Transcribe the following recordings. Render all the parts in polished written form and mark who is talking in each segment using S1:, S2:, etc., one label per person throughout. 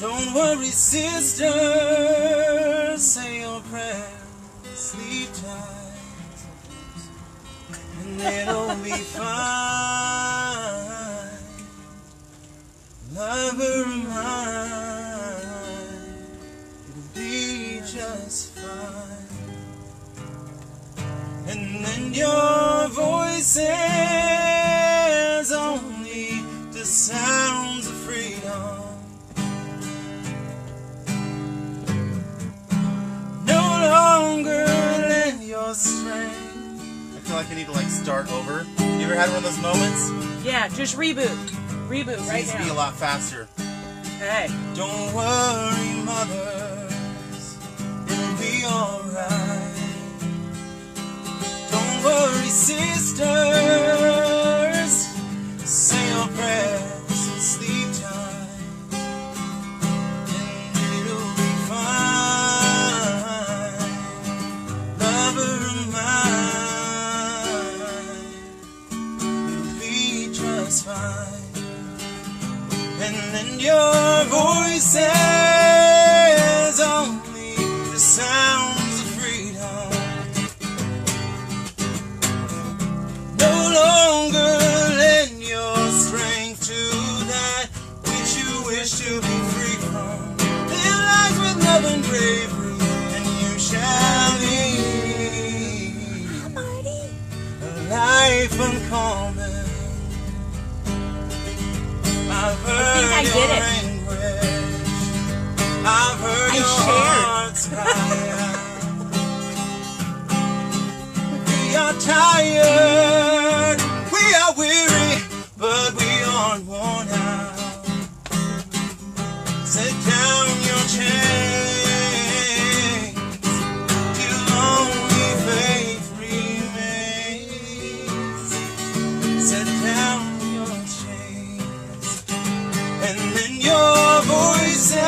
S1: Don't worry, sister, say your prayers, sleep tight, and it'll be fine. Love her mine, it'll be just fine. And then your voice is only the sounds of freedom. Strength. I feel like I need to start over. You ever had one of those moments?
S2: Yeah, just reboot. Reboot right now. It needs to be
S1: a lot faster.
S2: Hey.
S1: Don't worry, mothers. It'll be alright. Don't worry, sisters. Say your prayers and sleep tight. And it'll be fine. Love her fine. And then your voice is only the sounds of freedom. No longer lend your strength to that which you wish to be free from. Live life with love and bravery, and you shall lead a life uncommon. I've heard
S2: I think I did it.
S1: Anguish. I've heard your hearts cry out. We are tired, we are weary, but we aren't worn out. Set down your chains till only faith remains. Set down your chains. And then your voice is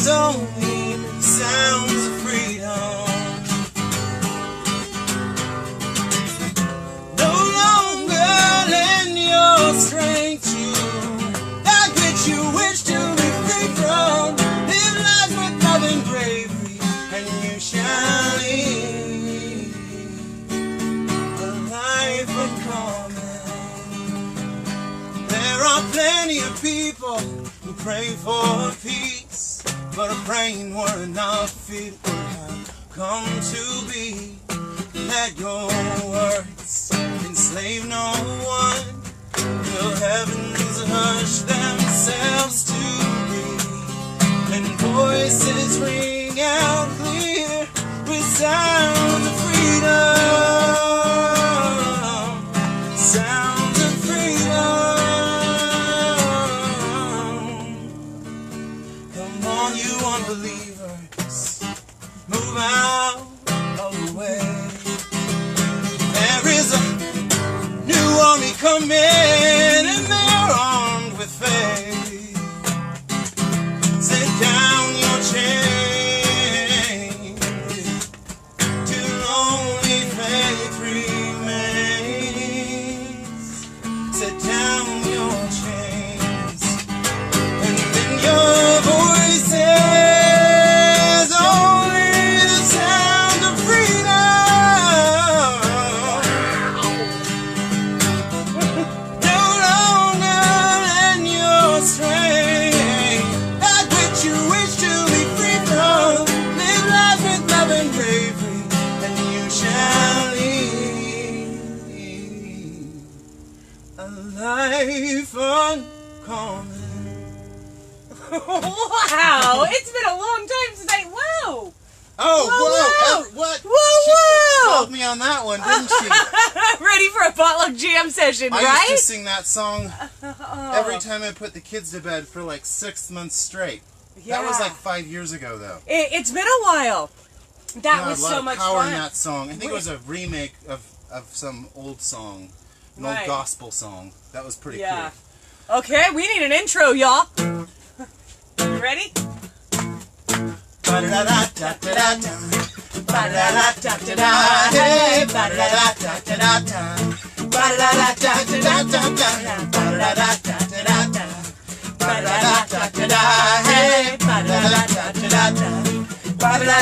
S1: only sounds of freedom. No longer lend your strength to that which you wish to be free from. Live life with love and bravery, and you shall lead a life of common. There are plenty of people who pray for peace, but are praying were enough it would have come to be. Let your words enslave no one, till heavens hush themselves to read, and voices ring out clear with sounds of freedom. Sounds of freedom. Come on, you unbelievers, move out of the way. There is a new army coming, and they're armed with faith. Set down your chains till only faith remains. Set down your chains, and then your voice is only the sound of freedom. No longer lend your strength, that which you wish to be free from. Live life with love and bravery, and you shall lead a life uncommon.
S2: Wow, it's been a long time since I. Whoa!
S1: Oh,
S2: Whoa,
S1: what?
S2: Whoa,
S1: She
S2: whoa!
S1: called me on that one, didn't she?
S2: Ready for a potluck jam session,
S1: I
S2: right?
S1: used to sing that song every time I put the kids to bed for like 6 months straight.
S2: Yeah.
S1: That was like 5 years ago, though.
S2: It's been a while. That was
S1: a lot
S2: so
S1: of
S2: much
S1: power
S2: fun.
S1: in that song. I think it was a remake of some old song, an old
S2: Right.
S1: gospel song. That was pretty
S2: Yeah.
S1: cool.
S2: Okay, we need an intro, y'all. You ready?
S1: Ba-da-da-da-da-da-da. Ba-da-da-da-da-da. Hey, ba-da-da-da-da-da-da. Ba-da-da-da-da-da-da. Ba-da-da-da-da-da. Ba-da-da-da-da-da. It's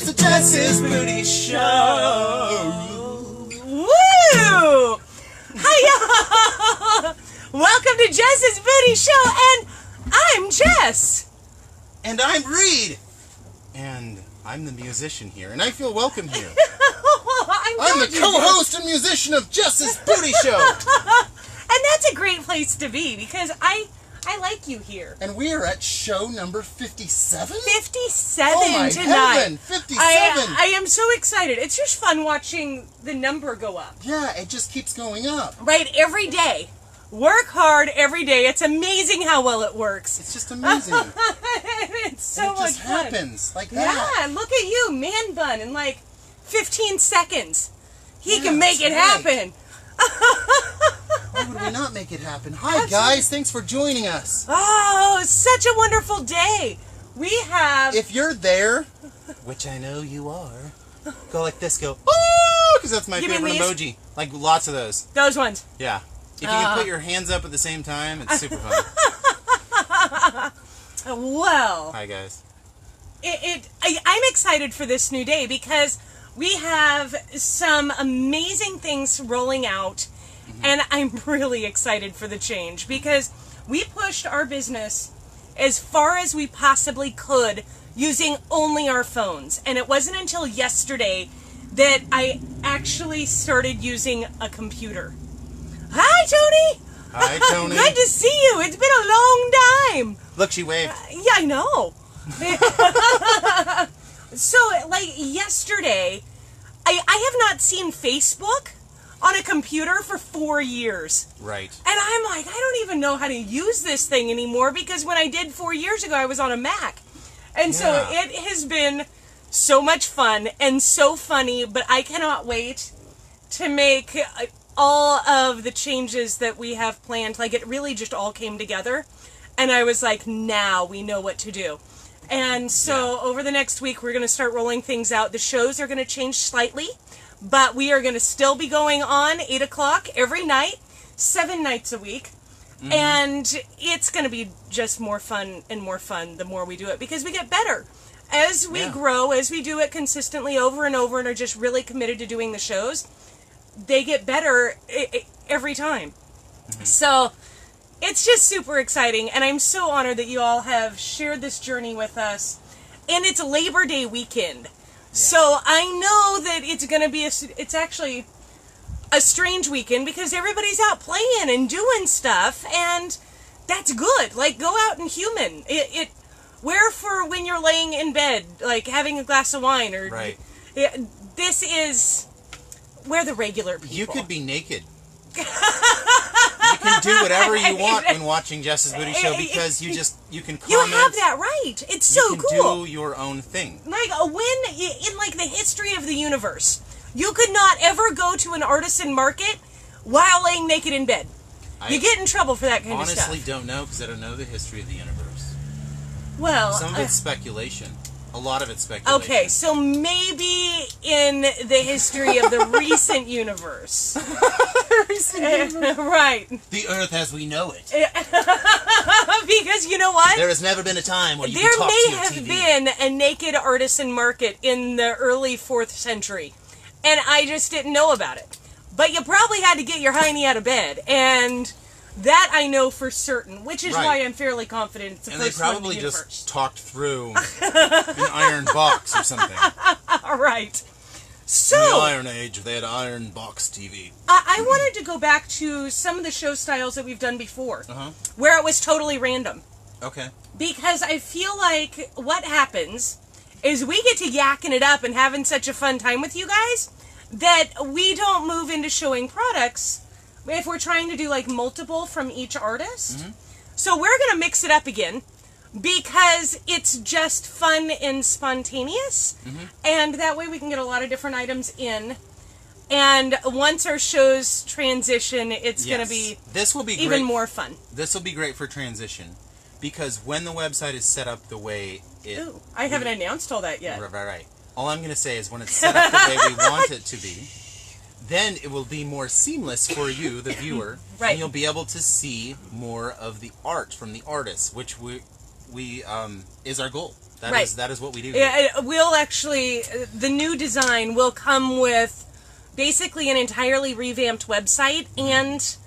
S1: the Jess's Booty Show.
S2: Woo! Hiya! Welcome to Jess's Booty Show, and I'm Jess.
S1: And I'm Reed. And I'm the musician here, and I feel welcome here. I'm the co-host and musician of Jess's Booty Show.
S2: And that's a great place to be, because I like you here.
S1: And we are at show number 57?
S2: 57
S1: oh my
S2: tonight.
S1: Heaven, 57.
S2: I am so excited. It's just fun watching the number go up.
S1: Yeah, it just keeps going up.
S2: Right, every day. Work hard every day. It's amazing how well it works.
S1: It's just amazing.
S2: It's so much
S1: fun. It just
S2: fun.
S1: happens like that.
S2: Yeah, look at you, man bun, in like 15 seconds. He can make it happen.
S1: Why would we not make it happen? Hi, guys. Thanks for joining us.
S2: Oh, such a wonderful day. We have...
S1: If you're there, which I know you are, go like this. Go, oh, because that's my favorite emoji. Like lots of those.
S2: Those ones.
S1: Yeah. If you can put your hands up at the same time, it's super fun.
S2: Well.
S1: Hi, guys.
S2: I'm excited for this new day because we have some amazing things rolling out, and I'm really excited for the change because we pushed our business as far as we possibly could using only our phones, and it wasn't until yesterday that I actually started using a computer. Hi, Tony!
S1: Hi, Tony.
S2: Good to see you. It's been a long time.
S1: Look, she waved.
S2: Yeah, I know. So, like, yesterday, I have not seen Facebook on a computer for 4 years.
S1: Right.
S2: And I'm like, I don't even know how to use this thing anymore because when I did 4 years ago, I was on a Mac. And so it has been so much fun and so funny, but I cannot wait to make all of the changes that we have planned. Like, it really just all came together. And I was like, now we know what to do. And so over the next week, we're going to start rolling things out. The shows are going to change slightly, but we are going to still be going on 8 o'clock every night, 7 nights a week. And it's going to be just more fun and more fun the more we do it because we get better. As we grow, as we do it consistently over and over and are just really committed to doing the shows, they get better every time. So it's just super exciting, and I'm so honored that you all have shared this journey with us. And it's Labor Day weekend. So I know that it's going to be it's actually a strange weekend because everybody's out playing and doing stuff, and that's good. Like, go out and human. Where for when you're laying in bed, like having a glass of wine or this is where the regular people.
S1: You could be naked. You can do whatever you want when watching Jess's Booty Show because you can comment.
S2: You have that right. It's so cool.
S1: You can do your own thing.
S2: Like when in like the history of the universe, you could not ever go to an artisan market while laying naked in bed. You get in trouble for that kind of stuff.
S1: Honestly, don't know because I don't know the history of the universe.
S2: Well,
S1: some of it's speculation. A lot of it's speculation.
S2: Okay, so maybe in the history of the recent universe. Right.
S1: The Earth as we know it.
S2: Because you know what?
S1: There has never been a time where you
S2: there
S1: can talk to
S2: may
S1: your
S2: have
S1: TV.
S2: been a naked artisan market in the early 4th century, and I just didn't know about it. But you probably had to get your hiney out of bed, and that I know for certain, which is why I'm fairly confident it's the first one in the universe.
S1: And they probably just talked through an iron box or something.
S2: Right. So,
S1: in the Iron Age, they had iron box TV.
S2: I wanted to go back to some of the show styles that we've done before, where it was totally random.
S1: Okay.
S2: Because I feel like what happens is we get to yakking it up and having such a fun time with you guys that we don't move into showing products if we're trying to do like multiple from each artist. So we're going to mix it up again because it's just fun and spontaneous, and that way we can get a lot of different items in. And once our shows transition, it's going to be
S1: this will be
S2: even more fun.
S1: This will be great for transition
S3: because when the website is set up the way
S2: Ooh, I haven't announced all that yet.
S3: Right. All I'm going to say is when it's set up the way we want it to be, then it will be more seamless for you, the viewer,
S2: right.
S3: and you'll be able to see more of the art from the artists, which we is our goal. That is what we do.
S2: Yeah, we'll actually, the new design will come with basically an entirely revamped website and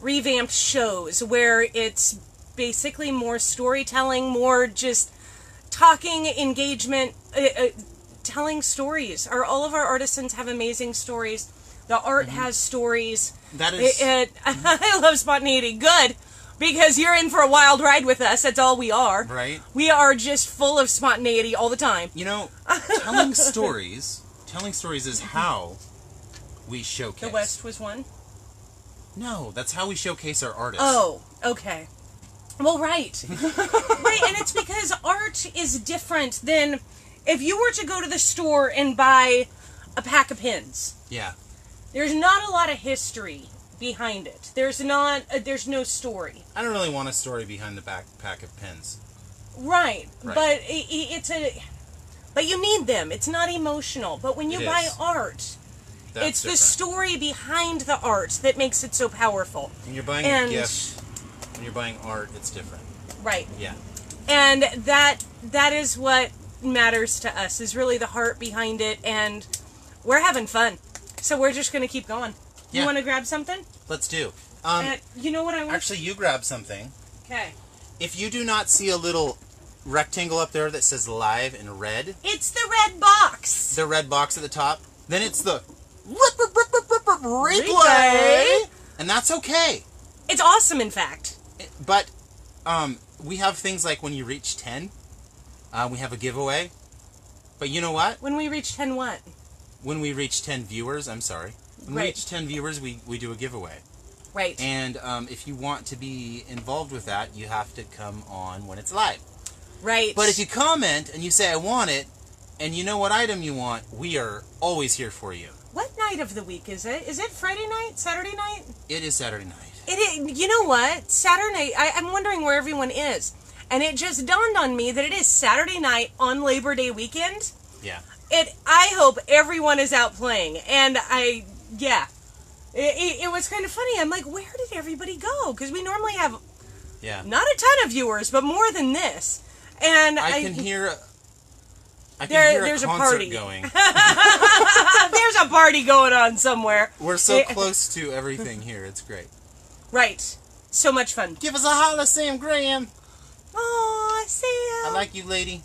S2: revamped shows where it's basically more storytelling, more just talking, engagement, telling stories. All of our artisans have amazing stories. The art has stories.
S3: That is...
S2: I love spontaneity. Good. Because you're in for a wild ride with us. That's all we are.
S3: Right.
S2: We are just full of spontaneity all the time.
S3: You know, telling stories is how we showcase.
S2: The West was one?
S3: No, that's how we showcase our artists.
S2: Oh, okay. Well, right. Right, and it's because art is different than if you were to go to the store and buy a pack of pins.
S3: Yeah.
S2: There's not a lot of history behind it. There's no story.
S3: I don't really want a story behind the pack of pins.
S2: Right. But but you need them. It's not emotional. But when you buy art, it's the story behind the art that makes it so powerful.
S3: When you're buying a gift, when you're buying art, it's different.
S2: Right.
S3: Yeah.
S2: And that is what matters to us, is really the heart behind it, and we're having fun. So we're just going to keep going. You want to grab something?
S3: Let's do.
S2: You know what I want?
S3: Actually, you grab something.
S2: Okay.
S3: If you do not see a little rectangle up there that says live in red.
S2: It's the red box.
S3: The red box at the top. Then it's the replay. And that's okay.
S2: It's awesome, in fact.
S3: But we have things like when you reach 10, we have a giveaway. But you know what?
S2: When we reach 10 what?
S3: When we reach 10 viewers, I'm sorry. When we reach 10 viewers, we do a giveaway.
S2: Right.
S3: And if you want to be involved with that, you have to come on when it's live.
S2: Right.
S3: But if you comment and you say, I want it, and you know what item you want, we are always here for you.
S2: What night of the week is it? Is it Friday night? Saturday night?
S3: It is Saturday night.
S2: You know what? Saturday, I'm wondering where everyone is. And it just dawned on me that it is Saturday night on Labor Day weekend.
S3: Yeah.
S2: I hope everyone is out playing. And it was kind of funny. I'm like, where did everybody go? Because we normally have not a ton of viewers, but more than this. And
S3: I can hear
S2: there's
S3: a concert
S2: party
S3: going.
S2: There's a party going on somewhere.
S3: We're so close to everything here. It's great.
S2: Right. So much fun.
S3: Give us a holler, Sam Graham.
S2: Aw, Sam.
S3: I like you, lady.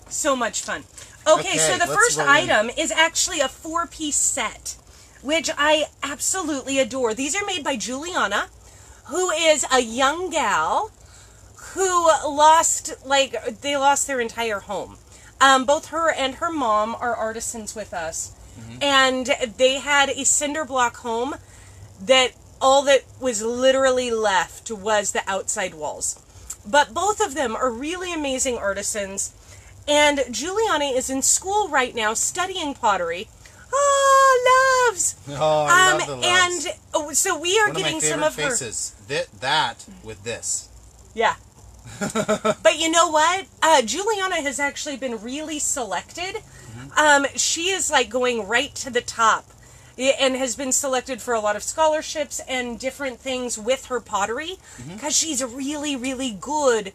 S2: So much fun. Okay, so the first item is actually a 4-piece set, which I absolutely adore. These are made by Juliana, who is a young gal who lost their entire home. Both her and her mom are artisans with us. Mm-hmm. And they had a cinder block home that all that was literally left was the outside walls. But both of them are really amazing artisans. And Juliana is in school right now studying pottery. Oh, loves!
S3: Oh, I love the loves.
S2: And so we are getting some of
S3: faces. That with this.
S2: Yeah. But you know what? Juliana has actually been really selected. Mm-hmm. She is like going right to the top and has been selected for a lot of scholarships and different things with her pottery because she's really, really good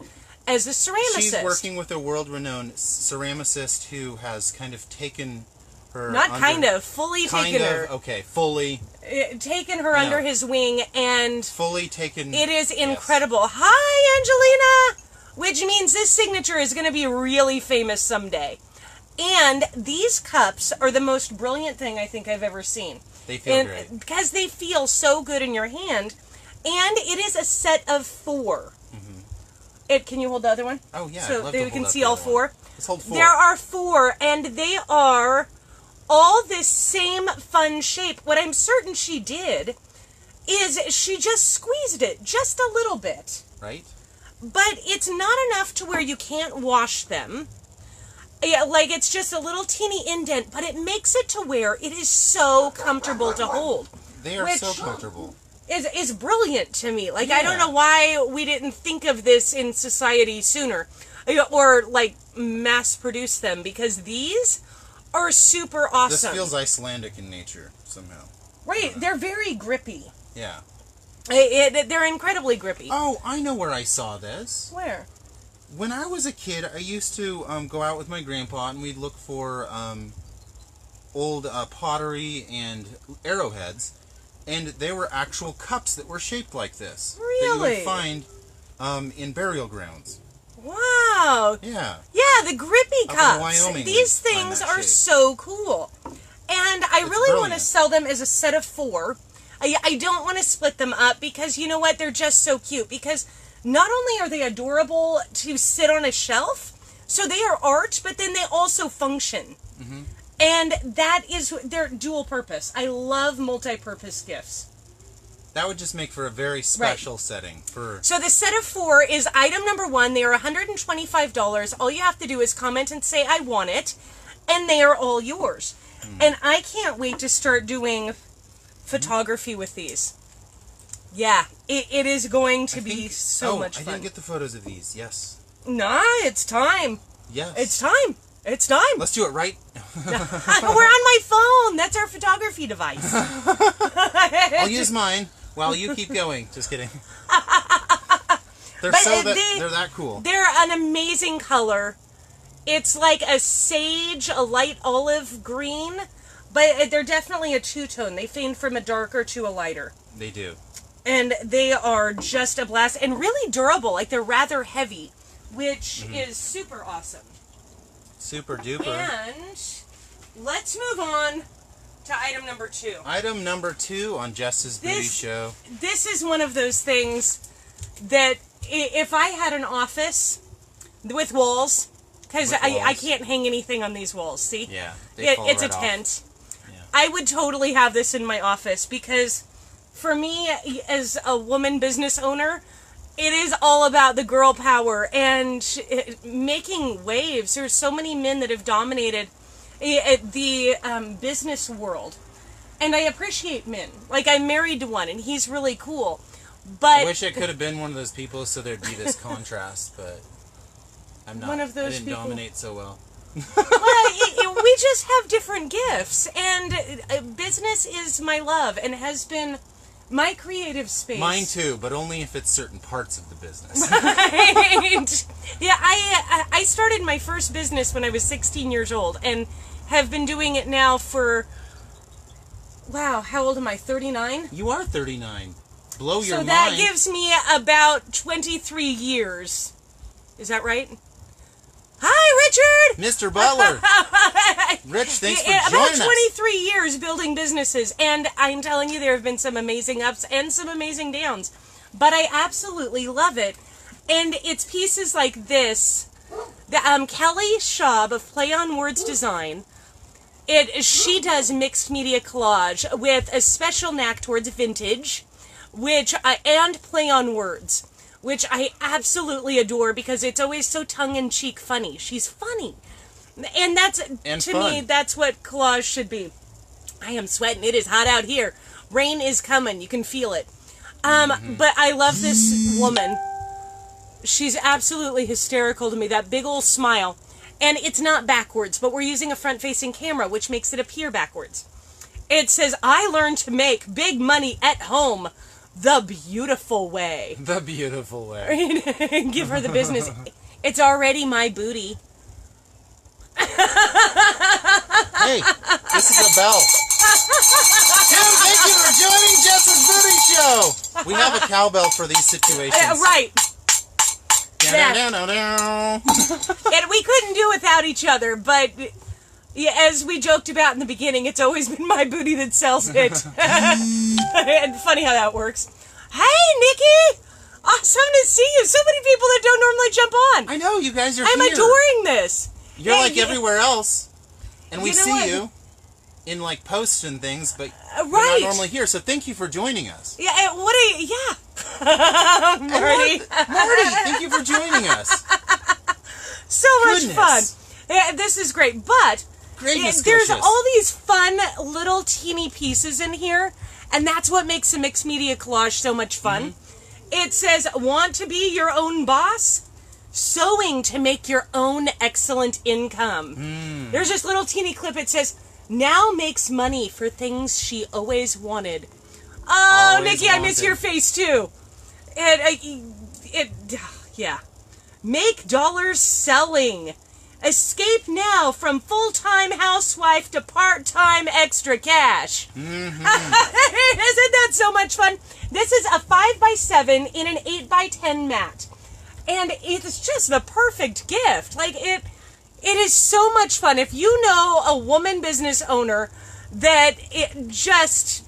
S2: as a ceramicist.
S3: She's working with a world-renowned ceramicist who has kind of taken her...
S2: fully taken her.
S3: Okay, fully.
S2: Taken her under his wing and...
S3: Fully taken...
S2: It is incredible. Yes. Hi, Angelina! Which means this signature is going to be really famous someday. And these cups are the most brilliant thing I think I've ever seen.
S3: They feel great.
S2: Because they feel so good in your hand. And it is a set of 4. Can you hold the other one?
S3: Oh, yeah.
S2: So that we can see all 4.
S3: Let's hold 4.
S2: There are 4, and they are all this same fun shape. What I'm certain she did is she just squeezed it just a little bit.
S3: Right.
S2: But it's not enough to where you can't wash them. Yeah, like it's just a little teeny indent, but it makes it to where it is so comfortable to hold.
S3: They are so comfortable.
S2: is brilliant to me. Like, I don't
S3: Yeah.
S2: know why we didn't think of this in society sooner, or like mass produce them, because these are super awesome.
S3: This feels Icelandic in nature somehow.
S2: Right, they're very grippy.
S3: Yeah.
S2: They're incredibly grippy.
S3: Oh, I know where I saw this.
S2: Where?
S3: When I was a kid, I used to go out with my grandpa, and we'd look for old pottery and arrowheads, and there were actual cups that were shaped like this.
S2: Really?
S3: That you would find in burial grounds.
S2: Wow.
S3: Yeah.
S2: Yeah, the grippy
S3: Up in
S2: cups.
S3: Wyoming,
S2: These
S3: we find
S2: things
S3: that
S2: are
S3: shape.
S2: so cool. And I
S3: It's
S2: really want to
S3: brilliant.
S2: sell them as a set of 4. I don't want to split them up because, you know what, they're just so cute. Because not only are they adorable to sit on a shelf, so they are art, but then they also function.
S3: Mm-hmm.
S2: And that is their dual purpose. I love multi-purpose gifts.
S3: That would just make for a very special setting.
S2: So the set of 4 is item number 1. They are $125. All you have to do is comment and say, I want it. And they are all yours. And I can't wait to start doing photography with these. Yeah, it is going to be so much fun.
S3: I didn't get the photos of these. Yes.
S2: Nah, it's time.
S3: Yes.
S2: It's time. It's time.
S3: Let's do it right.
S2: We're on my phone. That's our photography device.
S3: I'll use mine while you keep going. Just kidding. They're they're that cool.
S2: They're an amazing color. It's like a sage, a light olive green, but they're definitely a two-tone. They fade from a darker to a lighter.
S3: They do.
S2: And they are just a blast and really durable. Like, they're rather heavy, which is super awesome.
S3: Super duper.
S2: And let's move on to item number 2.
S3: Item number 2 on Jess's Beauty Show.
S2: This is one of those things that if I had an office with walls, because I can't hang anything on these walls, see?
S3: Yeah.
S2: It's a tent.
S3: Yeah.
S2: I would totally have this in my office because for me, as a woman business owner, it is all about the girl power and making waves. There's so many men that have dominated the business world. And I appreciate men. Like, I'm married to one, and he's really cool. But
S3: I wish I could have been one of those people so there'd be this contrast, but I'm not.
S2: One of those
S3: I didn't
S2: people.
S3: dominate so well.
S2: Well, we just have different gifts. And business is my love and has been my creative space.
S3: Mine too, but only if it's certain parts of the business.
S2: Right. Yeah, I started my first business when I was 16 years old and have been doing it now for, wow, how old am I, 39?
S3: You are 39. Blow your
S2: So
S3: mind.
S2: that gives me about 23 years. Is that right? Hi, Richard!
S3: Mr. Butler. Rich, thanks for
S2: About
S3: joining us.
S2: 23 years building businesses, and I'm telling you, there have been some amazing ups and some amazing downs. But I absolutely love it. And it's pieces like this. Kelly Schaub of Play on Words Design, she does mixed media collage with a special knack towards vintage, and play on words, which I absolutely adore because it's always so tongue-in-cheek funny. She's funny. And to me, that's what collage should be. I am sweating. It is hot out here. Rain is coming. You can feel it. But I love this woman. She's absolutely hysterical to me. That big old smile. And it's not backwards, but we're using a front-facing camera, which makes it appear backwards. It says, I learned to make big money at home the beautiful way.
S3: The beautiful way.
S2: Give her the business. It's already my booty.
S3: Hey, this is a bell. Tim, thank you for joining Jess's Booty Show. We have a cowbell for these situations.
S2: Right.
S3: Yeah.
S2: And we couldn't do without each other, but yeah, as we joked about in the beginning, it's always been my booty that sells it. And funny how that works. Hey, Nikki! Awesome to see you. So many people that don't normally jump on.
S3: I know, you guys are
S2: I'm
S3: here.
S2: adoring this.
S3: You're
S2: Hey,
S3: like everywhere else. And we
S2: You know
S3: see
S2: what?
S3: you in like posts and things, but
S2: Right.
S3: you're not normally here. So thank you for joining us.
S2: Yeah, Marty.
S3: Marty, thank you for joining us.
S2: So much
S3: Goodness.
S2: fun. Yeah, this is great, but
S3: Greatness
S2: there's
S3: gracious.
S2: all these fun little teeny pieces in here, And that's what makes a mixed media collage so much fun. It says, want to be your own boss? Sewing to make your own excellent income. There's this little teeny clip. It says, now makes money for things she always wanted. Oh,
S3: Always
S2: Nikki, I miss
S3: wanted.
S2: your face too. Yeah. Make dollars selling. Escape now from full-time housewife to part-time extra cash. Isn't that so much fun? This is a 5x7 in an 8x10 mat. And it's just the perfect gift. Like, it is so much fun. If you know a woman business owner that it just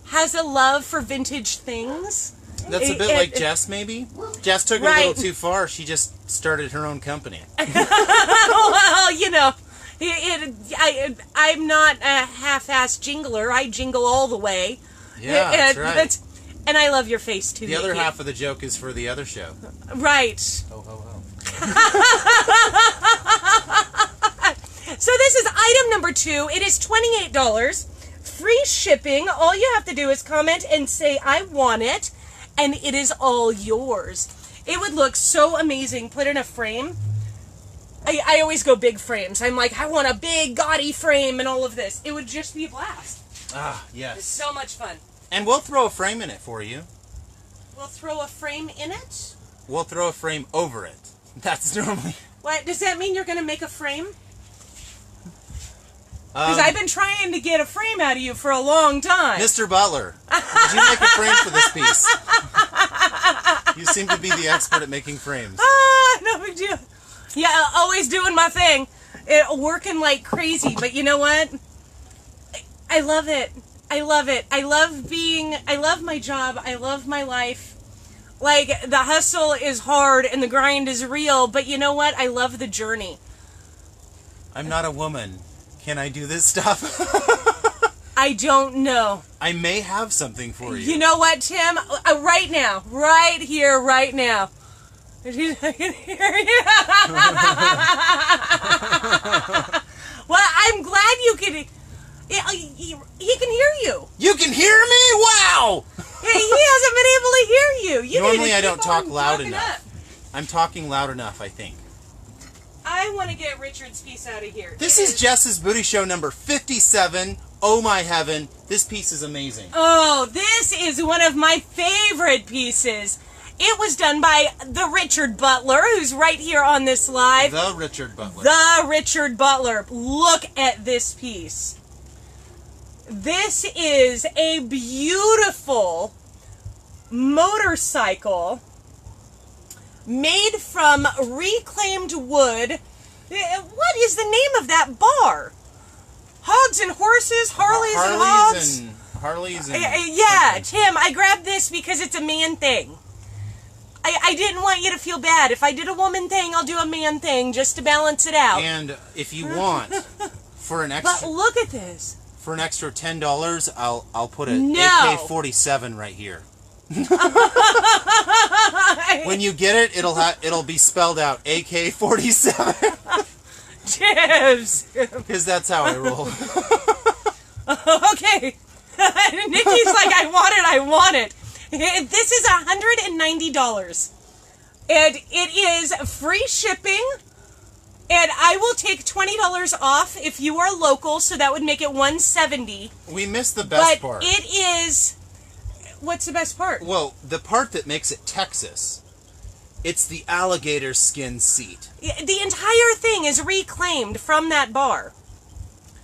S2: has a love for vintage things.
S3: That's a bit like Jess, maybe? Jess took it a little too far. She just started her own company.
S2: Well, you know, I'm not a half-ass jingler. I jingle all the way.
S3: Yeah, that's right.
S2: And I love your face, too,
S3: The other
S2: Nikki.
S3: half of the joke is for the other show.
S2: Right.
S3: Ho, ho, ho.
S2: So this is item number 2. It is $28. Free shipping. All you have to do is comment and say, I want it. And it is all yours. It would look so amazing put in a frame. I always go big frames. I'm like, I want a big, gaudy frame and all of this. It would just be a blast.
S3: Ah, yes.
S2: It's so much fun.
S3: And we'll throw a frame in it for you.
S2: We'll throw a frame in it?
S3: We'll throw a frame over it. That's normally...
S2: What, does that mean you're going to make a frame? Because I've been trying to get a frame out of you for a long time.
S3: Mr. Butler, did you make a frame for this piece? You seem to be the expert at making frames.
S2: Ah, no big deal. Yeah, always doing my thing. Working like crazy, but you know what? I love it. I love it. I love my job. I love my life. Like, the hustle is hard and the grind is real, but you know what? I love the journey.
S3: I'm not a woman. Can I do this stuff?
S2: I don't know.
S3: I may have something for you.
S2: You know what, Tim? Right now. Right here, right now. I can hear you. Well, I'm glad you can... He can hear you.
S3: You can hear me? Wow!
S2: He hasn't been able to hear you. You
S3: Normally
S2: need to
S3: I don't
S2: keep
S3: talk
S2: on
S3: loud
S2: talking
S3: enough.
S2: up.
S3: I'm talking loud enough, I think.
S2: I want to get Richard's piece out of here.
S3: This is Jess's Booty Show number 57. Oh my heaven. This piece is amazing.
S2: Oh, this is one of my favorite pieces. It was done by the Richard Butler, who's right here on this live.
S3: The Richard Butler.
S2: The Richard Butler. Look at this piece. This is a beautiful motorcycle made from reclaimed wood. What is the name of that bar? Hogs and Horses? Harleys and Hogs?
S3: Harleys and...
S2: Yeah, Tim, I grabbed this because it's a man thing. I didn't want you to feel bad. If I did a woman thing, I'll do a man thing just to balance it out.
S3: And if you want, for an
S2: But
S3: extra...
S2: look at this.
S3: For an extra $10, I'll put an
S2: No.
S3: AK-47 right here. When you get it, it'll be spelled out AK-47.
S2: Tibbs.
S3: Because that's how I roll.
S2: Okay. Nikki's like, I want it. This is $190. And it is free shipping. And I will take $20 off if you are local, so that would make it $170.
S3: We missed the best part.
S2: But it is... What's the best part?
S3: Well, the part that makes it Texas. It's the alligator skin seat.
S2: The entire thing is reclaimed from that bar.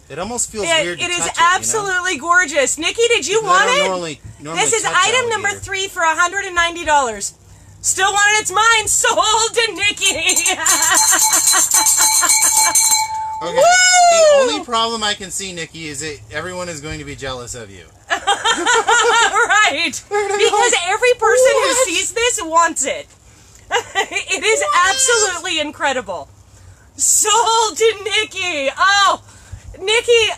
S3: It almost feels weird to
S2: It is
S3: touch
S2: absolutely gorgeous. Nikki, did you want it?
S3: Normally
S2: This is
S3: touch
S2: item number
S3: alligator.
S2: 3 for $190. Still want it? It's mine. Sold to Nikki.
S3: Okay.
S2: Woo!
S3: The only problem I can see, Nikki, is that everyone is going to be jealous of you.
S2: Right. Because every person who sees this wants it. It is absolutely incredible. Sold to Nikki. Oh, Nikki,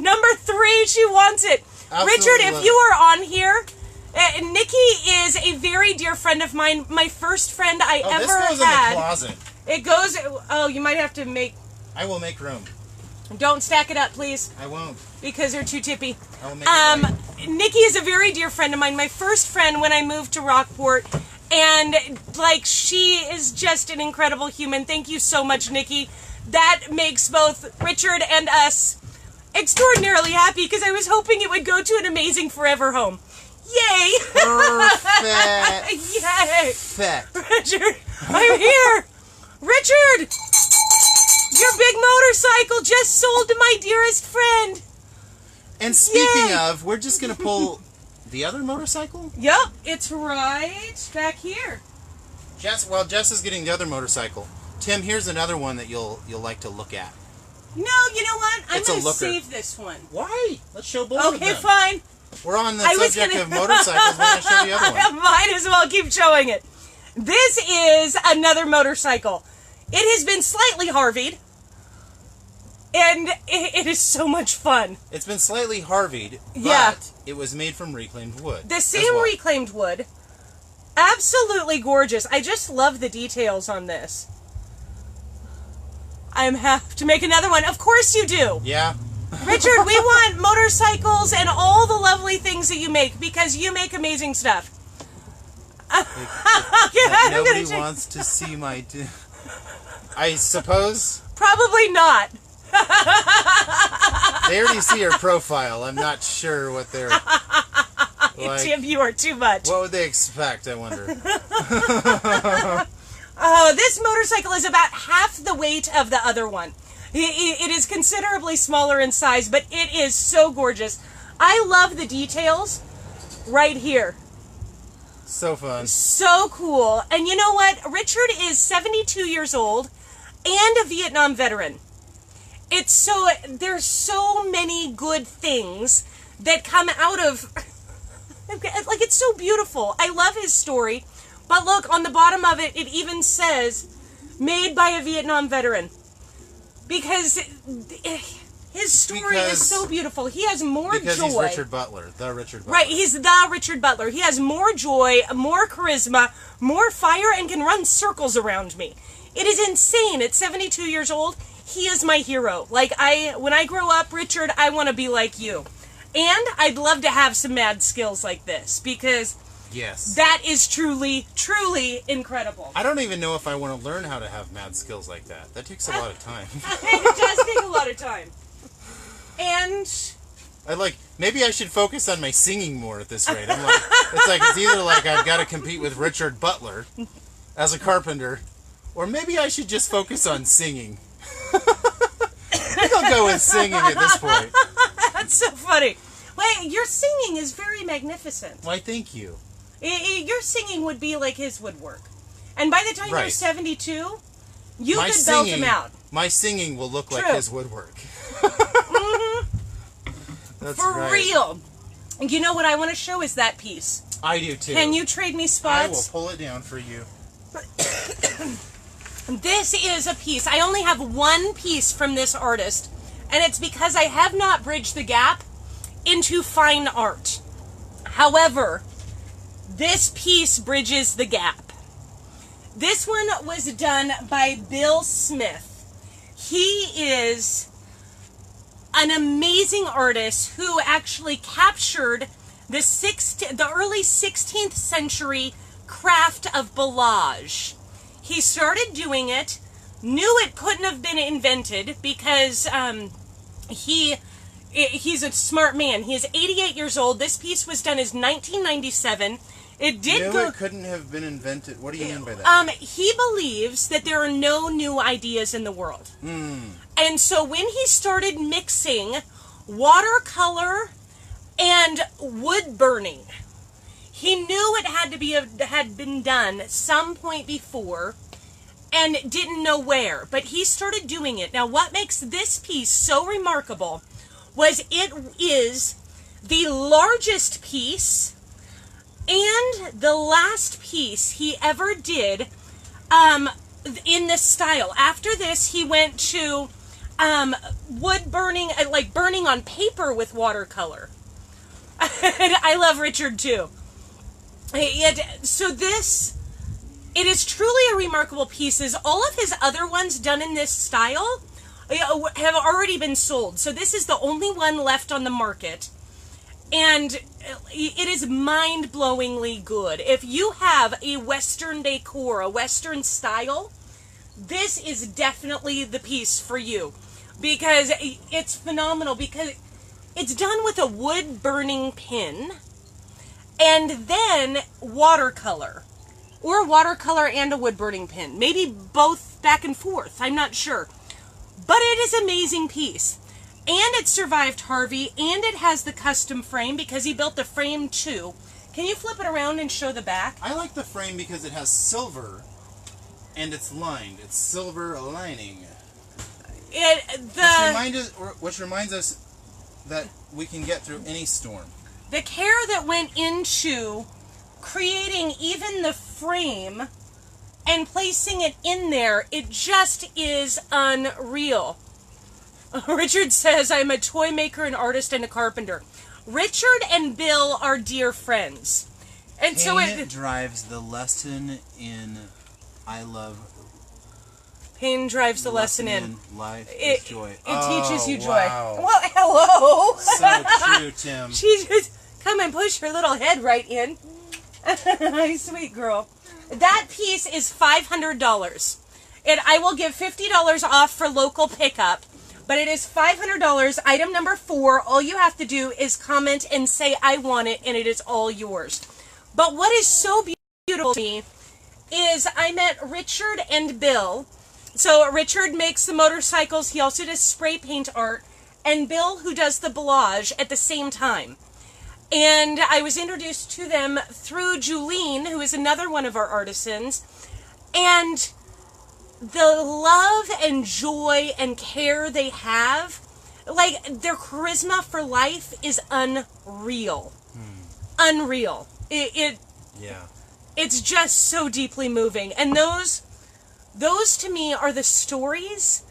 S2: number 3, she wants it.
S3: Absolutely
S2: Richard,
S3: love
S2: if you are on here, Nikki is a very dear friend of mine. My first friend I ever
S3: this goes
S2: had.
S3: in the closet.
S2: It goes. Oh, you might have to make.
S3: I will make room.
S2: Don't stack it up, please,
S3: I won't.
S2: because they're too tippy.
S3: I will make it right.
S2: Nikki is a very dear friend of mine, my first friend when I moved to Rockport, and like she is just an incredible human. Thank you so much, Nikki. That makes both Richard and us extraordinarily happy because I was hoping it would go to an amazing forever home. Yay!
S3: Perfect.
S2: Yay!
S3: Perfect.
S2: Richard, I'm here! Richard! Your big motorcycle just sold to my dearest friend!
S3: And speaking
S2: Yay.
S3: of, we're just going to pull the other motorcycle?
S2: Yep, it's right back here.
S3: Jess, while Jess is getting the other motorcycle, Tim, here's another one that you'll like to look at.
S2: No, you know what? I'm
S3: It's a
S2: going to
S3: looker.
S2: save this one.
S3: Why? Let's show both of them.
S2: Okay, fine.
S3: We're on the
S2: I was
S3: subject
S2: gonna-
S3: of motorcycles. We're going to show the other one.
S2: Might as well keep showing it. This is another motorcycle. It has been slightly Harveyed, and it is so much fun.
S3: It's been slightly Harveyed, but
S2: Yeah.
S3: it was made from reclaimed wood.
S2: The
S3: as
S2: same
S3: well.
S2: reclaimed wood. Absolutely gorgeous. I just love the details on this. I have to make another one. Of course you do.
S3: Yeah.
S2: Richard, we want motorcycles and all the lovely things that you make because you make amazing stuff.
S3: That
S2: I'm
S3: nobody
S2: gonna
S3: wants to see my... I suppose
S2: Probably not.
S3: they already see her profile. I'm not sure what they're... Like,
S2: Tim, you are too much.
S3: what would they expect, I wonder?
S2: This motorcycle is about half the weight of the other one. It is considerably smaller in size, but it is so gorgeous. I love the details right here.
S3: So fun.
S2: So cool. And you know what? Richard is 72 years old and a Vietnam veteran. There's so many good things that come out of, like, it's so beautiful. I love his story. But look, on the bottom of it, it even says, made by a Vietnam veteran. Because his story is so beautiful. He has more joy.
S3: Because he's Richard Butler, the Richard Butler.
S2: Right, he's the Richard Butler. He has more joy, more charisma, more fire, and can run circles around me. It is insane. At 72 years old, he is my hero. Like, when I grow up, Richard, I want to be like you. And I'd love to have some mad skills like this, because
S3: Yes.
S2: that is truly, truly incredible.
S3: I don't even know if I want to learn how to have mad skills like that. That takes a lot of time.
S2: It does take a lot of time. And
S3: Maybe I should focus on my singing more at this rate. It's either like I've got to compete with Richard Butler as a carpenter, or maybe I should just focus on singing. I think I'll go with singing at this point.
S2: that's so funny. Wait, your singing is very magnificent.
S3: Why, thank you.
S2: Your singing would be like his woodwork. And by the time you're
S3: Right.
S2: 72, you
S3: My
S2: could belt
S3: singing,
S2: him out.
S3: my singing will look like
S2: True.
S3: his woodwork. That's
S2: For
S3: right.
S2: real. You know what I want to show is that piece.
S3: I do too.
S2: Can you trade me
S3: I will
S2: spots?
S3: pull it down for you.
S2: This is a piece. I only have one piece from this artist, and it's because I have not bridged the gap into fine art. However, this piece bridges the gap. This one was done by Bill Smith. He is an amazing artist who actually captured the early 16th century craft of balayage. He started doing it, knew it couldn't have been invented because he's a smart man. He is 88 years old. This piece was done in 1997. It did go.
S3: It couldn't have been invented. What do you mean by that?
S2: He believes that there are no new ideas in the world. And so when he started mixing watercolor and wood burning, he knew it had been done some point before and didn't know where, but he started doing it. Now, what makes this piece so remarkable was it is the largest piece and the last piece he ever did in this style. After this, he went to wood burning, like burning on paper with watercolor. And I love Richard too. It is truly a remarkable piece. All of his other ones done in this style have already been sold. So this is the only one left on the market. And it is mind-blowingly good. If you have a Western decor, a Western style, this is definitely the piece for you. Because it's phenomenal, because it's done with a wood-burning pin and then watercolor. Or watercolor and a wood-burning pin. Maybe both back and forth. I'm not sure. But it is an amazing piece. And it survived Harvey, and it has the custom frame because he built the frame too. Can you flip it around and show the back?
S3: I like the frame because it has silver and it's lined. It's silver lining. Which reminds us that we can get through any storm.
S2: The care that went into creating even the frame and placing it in there, it just is unreal. Richard says, I'm a toy maker, an artist, and a carpenter. Richard and Bill are dear friends. And so it
S3: drives the lesson in
S2: Pain drives the lesson in.
S3: Life is joy.
S2: It teaches you joy.
S3: Wow.
S2: Well, hello.
S3: So true, Tim.
S2: She just come and push her little head right in. Sweet girl. That piece is $500. And I will give $50 off for local pickup. But it is $500, item number 4. All you have to do is comment and say, I want it, and it is all yours. But what is so beautiful to me is I met Richard and Bill. So Richard makes the motorcycles. He also does spray paint art. And Bill, who does the collage at the same time. And I was introduced to them through Julene, who is another one of our artisans. And the love and joy and care they have, like their charisma for life is unreal. Unreal. It's just so deeply moving. And those to me are the stories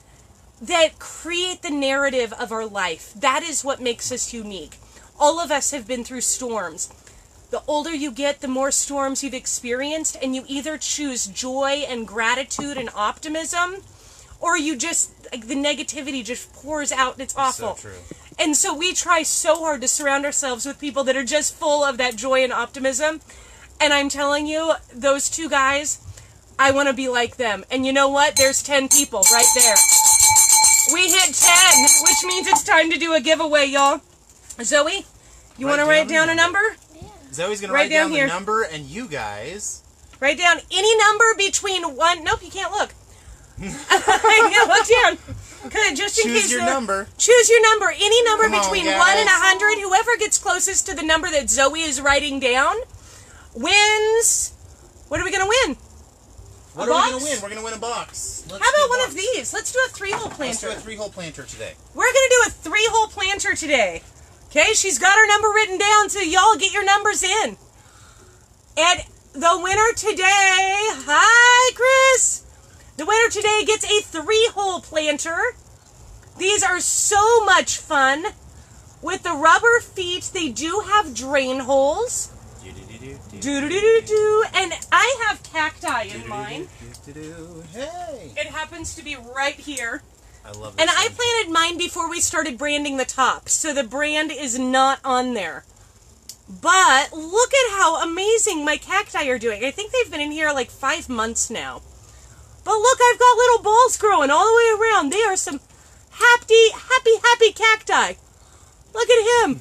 S2: that create the narrative of our life. That is what makes us unique. All of us have been through storms. The older you get, the more storms you've experienced, and you either choose joy and gratitude and optimism, or you just, like, the negativity just pours out and it's awful.
S3: So true.
S2: And so we try so hard to surround ourselves with people that are just full of that joy and optimism. And I'm telling you, those two guys, I want to be like them. And you know what? There's 10 people right there. We hit 10, which means it's time to do a giveaway, y'all. Zoe, you want to write down a number?
S3: Zoe's going to write down the number, and you guys...
S2: Write down any number between 1... Nope, you can't look. Yeah, look down. Just in case.
S3: Choose your number.
S2: Choose your number. Any number between 1
S3: guys.
S2: and 100. Whoever gets closest to the number that Zoe is writing down wins... What are we going to win?
S3: What are we going to win? We're going to win a box.
S2: How about one of these? Let's do a 3-hole planter.
S3: Let's do a 3-hole planter today.
S2: We're going to do a 3-hole planter today. Okay, she's got her number written down, so y'all get your numbers in. And the winner today, hi Chris! The winner today gets a 3-hole planter. These are so much fun. With the rubber feet, they do have drain holes. Do-do-do-do-do. And I have cacti in mine.
S3: Hey!
S2: It happens to be right here.
S3: I love this.
S2: And I planted mine before we started branding the top, so the brand is not on there. But look at how amazing my cacti are doing. I think they've been in here like 5 months now. But look, I've got little balls growing all the way around. They are some happy cacti. Look at him.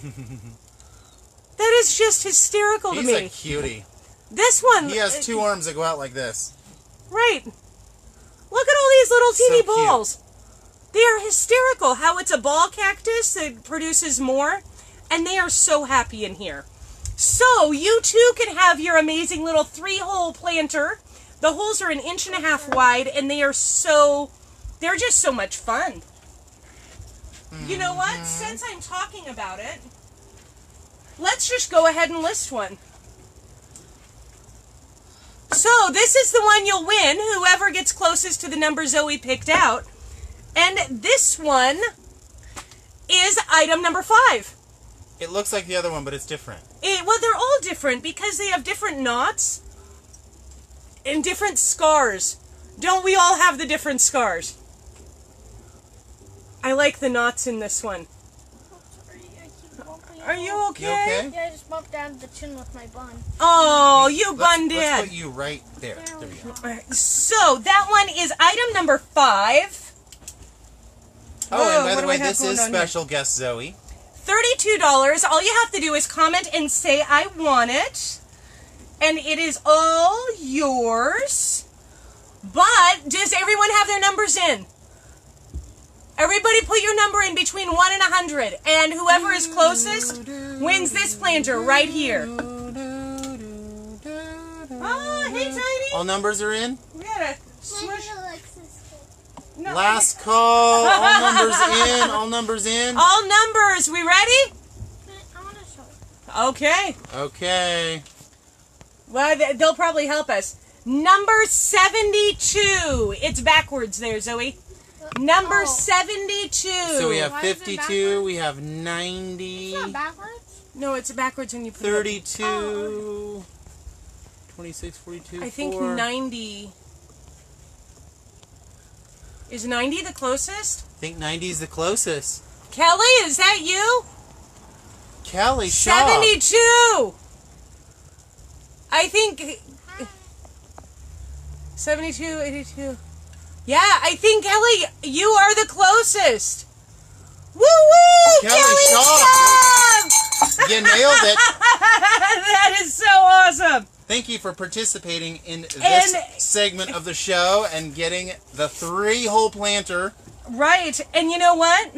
S2: That is just hysterical to me.
S3: He's a cutie.
S2: This one...
S3: He has 2 arms that go out like this.
S2: Right. Look at all these little teeny balls. They are hysterical. How it's a ball cactus that produces more. And they are so happy in here. So, you too can have your amazing little 3-hole planter. The holes are 1.5 inches wide. And they are they're just so much fun. You know what? Since I'm talking about it, let's just go ahead and list one. So, this is the one you'll win. Whoever gets closest to the number Zoe picked out. And this one is item number 5.
S3: It looks like the other one, but it's different.
S2: Well, they're all different because they have different knots and different scars. Don't we all have the different scars? I like the knots in this one. Are you
S3: You
S2: okay?
S3: okay?
S4: Yeah, I just bumped down the chin with my bun.
S2: Oh, you bunned
S3: Let's
S2: it.
S3: put you right there. There we go.
S2: So that one is item number 5.
S3: Oh, and
S2: Whoa,
S3: by
S2: what
S3: the
S2: do
S3: way,
S2: we have
S3: this
S2: going
S3: is
S2: on here?
S3: special guest Zoe.
S2: $32. All you have to do is comment and say I want it. And it is all yours. But does everyone have their numbers in? Everybody put your number in between 1 and 100. And whoever is closest wins this planter right here. Oh, hey, Tiny.
S3: All numbers are in?
S2: We gotta smush. No.
S3: Last call. All numbers in. All numbers in.
S2: All numbers. We ready?
S4: I want to show you.
S2: Okay.
S3: Okay.
S2: Well, they'll probably help us. Number 72. It's backwards there, Zoe. Number
S4: Oh.
S2: 72.
S3: So we have
S4: Why is it
S3: 52.
S4: backwards?
S3: We have 90.
S4: It's not backwards.
S2: No, it's backwards when you put it.
S3: 32. 26, 42.
S2: I think
S3: 4.
S2: 90. Is 90 the closest?
S3: I think 90 is the closest.
S2: Kelly, is that you?
S3: Kelly, Shaw.
S2: 72. I think 72, 82. Yeah, I think Kelly, you are the closest. Woo woo!
S3: Kelly Shaw.
S2: Shaw!
S3: You nailed it.
S2: That is so awesome.
S3: Thank you for participating in this
S2: And-
S3: segment of the show and getting the 3-hole planter.
S2: Right, and you know what?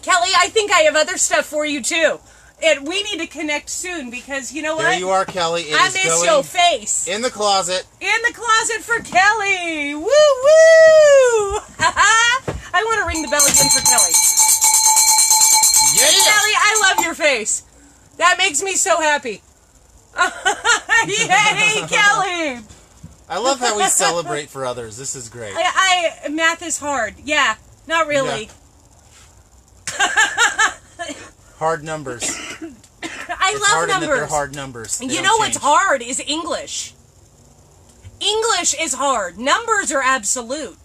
S2: Kelly, I think I have other stuff for you too. And we need to connect soon because you know what?
S3: There you are, Kelly. It
S2: I
S3: is
S2: miss
S3: going
S2: your face.
S3: in the closet.
S2: In the closet for Kelly. Woo woo! I want to ring the bell again for Kelly.
S3: Yeah.
S2: Kelly, I love your face. That makes me so happy. Yay, Kelly!
S3: I love how we celebrate for others. This is great.
S2: Math is hard. Yeah, not really.
S3: Hard numbers.
S2: I
S3: It's
S2: love
S3: hard in that
S2: numbers.
S3: they're hard numbers. They
S2: You
S3: don't
S2: know what's
S3: change.
S2: hard is English. English is hard. Numbers are absolute.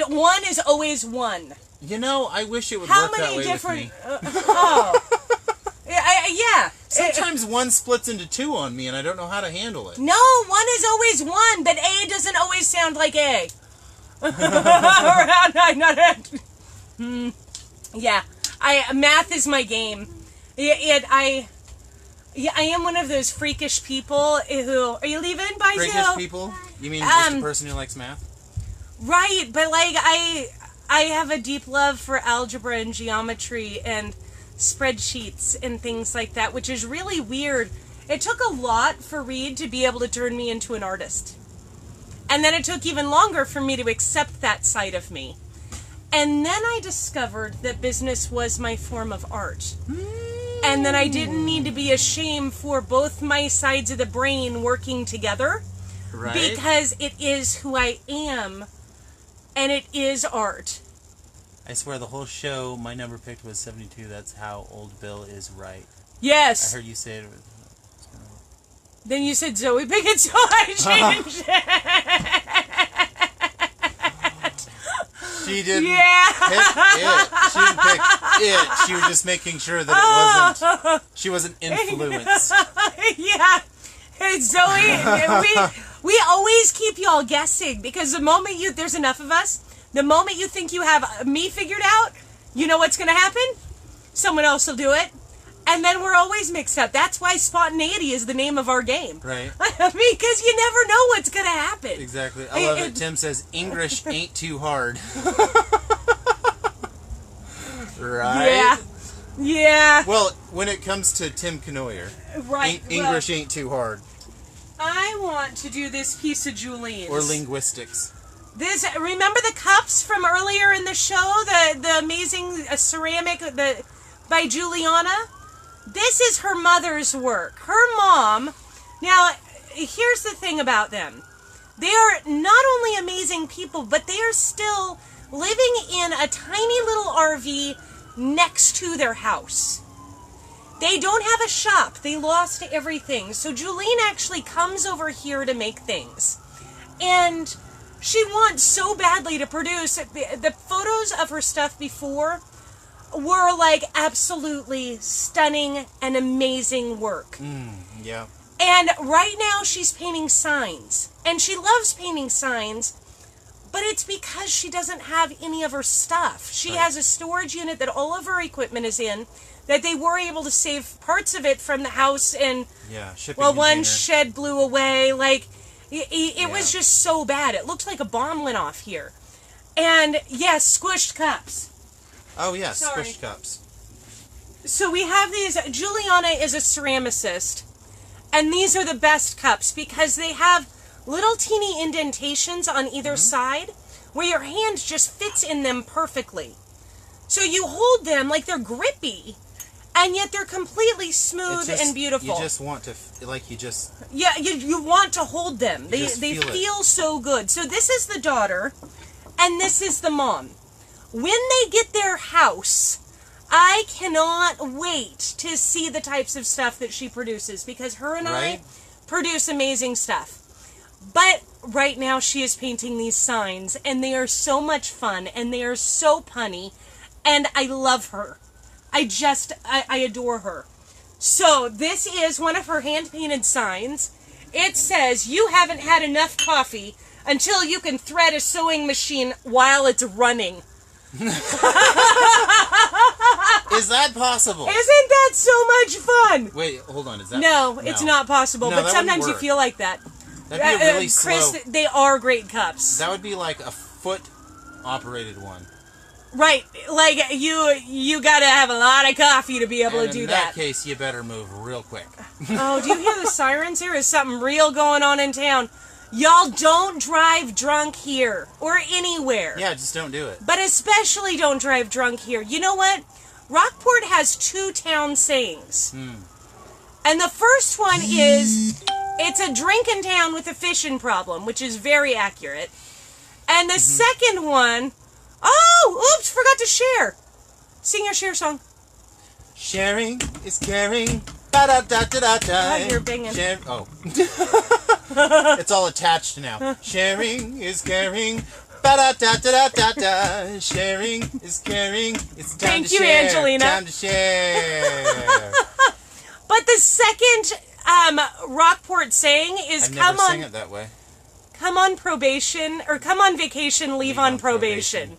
S2: One is always one.
S3: You know, I wish it would
S2: How
S3: work that
S2: many
S3: way
S2: different?
S3: with me.
S2: Oh, yeah.
S3: Sometimes one splits into 2 on me, and I don't know how to handle it.
S2: No, one is always one, but A doesn't always sound like A. Yeah, math is my game. I am one of those freakish people who. Are you leaving, Bye,
S3: Freakish
S2: Zoe?
S3: people? You mean just a person who likes math?
S2: Right, but like I have a deep love for algebra and geometry and spreadsheets and things like that, which is really weird. It took a lot for Reed to be able to turn me into an artist. And then it took even longer for me to accept that side of me. And then I discovered that business was my form of art. And that I didn't need to be ashamed for both my sides of the brain working together.
S3: Right?
S2: Because it is who I am. And it is art.
S3: I swear the whole show, my number picked was 72. That's how old Bill is right.
S2: Yes.
S3: I heard you say it.
S2: Then you said Zoe Pickett, so I changed it.
S3: She didn't
S2: Yeah.
S3: pick it. She didn't pick it. She was just making sure that it wasn't. She wasn't influenced.
S2: Yeah. Hey, Zoe, we always keep y'all guessing because the moment there's enough of us, the moment you think you have me figured out, you know what's going to happen? Someone else will do it. And then we're always mixed up. That's why spontaneity is the name of our game.
S3: Right.
S2: Because you never know what's going to happen.
S3: Exactly. I love it. Tim says, English ain't too hard. Right?
S2: Yeah. Yeah.
S3: Well, when it comes to Tim Canoyer,
S2: Right.
S3: English ain't too hard.
S2: I want to do this piece of Julien's.
S3: Or linguistics.
S2: Remember the cups from earlier in the show? The amazing ceramic by Juliana? This is her mother's work. Her mom. Now, here's the thing about them. They are not only amazing people, but they are still living in a tiny little RV next to their house. They don't have a shop. They lost everything. So Julene actually comes over here to make things. And she wants so badly to produce. The photos of her stuff before were like absolutely stunning and amazing work.
S3: Yeah.
S2: And right now she's painting signs. And she loves painting signs, but it's because she doesn't have any of her stuff. She has a storage unit that all of her equipment is in, that they were able to save parts of it from the house, and
S3: shipping
S2: one
S3: container.
S2: shed blew away. Like, it was just so bad. It looked like a bomb went off here. And yes, squished cups.
S3: Oh yeah,
S2: Sorry.
S3: squished cups.
S2: So we have these. Juliana is a ceramicist, and these are the best cups because they have little teeny indentations on either side where your hand just fits in them perfectly. So you hold them like they're grippy, and yet they're completely smooth and beautiful.
S3: You just want to,
S2: Yeah, you want to hold them. They
S3: feel it.
S2: feel so good. So this is the daughter, and this is the mom. When they get their house, I cannot wait to see the types of stuff that she produces, because her and I produce amazing stuff. But right now she is painting these signs, and they are so much fun, and they are so punny, and I love her. I adore her. So this is one of her hand-painted signs. It says, "You haven't had enough coffee until you can thread a sewing machine while it's running."
S3: Is that possible?
S2: Isn't that so much fun?
S3: Wait, hold on. Is that
S2: No, it's not possible.
S3: No,
S2: but
S3: that
S2: sometimes
S3: wouldn't
S2: you
S3: work.
S2: feel like that.
S3: That'd be a really
S2: Chris,
S3: slow.
S2: they are great cups.
S3: That would be like a foot-operated one.
S2: Right, like you gotta have a lot of coffee to be able to do
S3: in that case, you better move real quick.
S2: Oh, do you hear the sirens? There is something real going on in town. Y'all don't drive drunk here or anywhere.
S3: Yeah, just don't do it.
S2: But especially don't drive drunk here. You know what? Rockport has 2 town sayings. And the first one is, it's a drinking town with a fishing problem, which is very accurate. And the second one, oh, oops, forgot to share. Sing your share song.
S3: Sharing is caring. Ba-da-da-da-da-da.
S2: Oh, you're binging.
S3: Oh. It's all attached now. Sharing is caring. Ba-da-da-da-da-da. Sharing is caring. It's time
S2: Thank
S3: to
S2: you,
S3: share.
S2: Angelina.
S3: Time to share.
S2: But the second Rockport saying is,
S3: I've never sing it that way.
S2: come on probation, or come on vacation, leave on probation.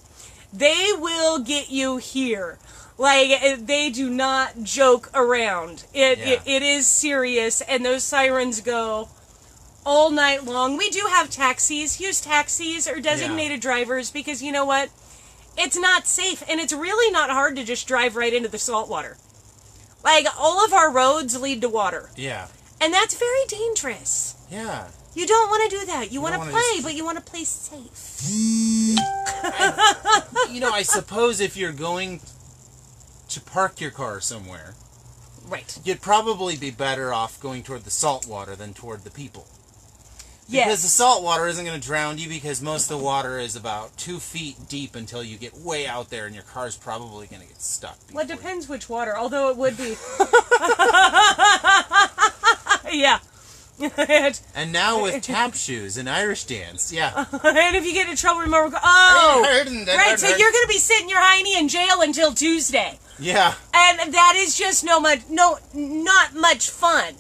S2: They will get you here. Like, they do not joke around. It is serious, and those sirens go all night long. We do have taxis. Use taxis or designated drivers, because you know what? It's not safe, and it's really not hard to just drive right into the salt water. Like, all of our roads lead to water.
S3: Yeah.
S2: And that's very dangerous.
S3: Yeah.
S2: You don't want to do that. You want to
S3: don't
S2: play,
S3: wanna
S2: but you want to play safe.
S3: I suppose if you're going to park your car somewhere,
S2: Right.
S3: you'd probably be better off going toward the salt water than toward the people.
S2: Yes.
S3: Because the salt water isn't going to drown you, because most of the water is about 2 feet deep until you get way out there, and your car's probably going to get stuck.
S2: Well, it depends which water, although it would be. Yeah.
S3: And now with tap shoes and Irish dance, yeah.
S2: And if you get in trouble, remember, right, so you're going to be sitting your hiney in jail until Tuesday.
S3: Yeah.
S2: And that is just not much fun.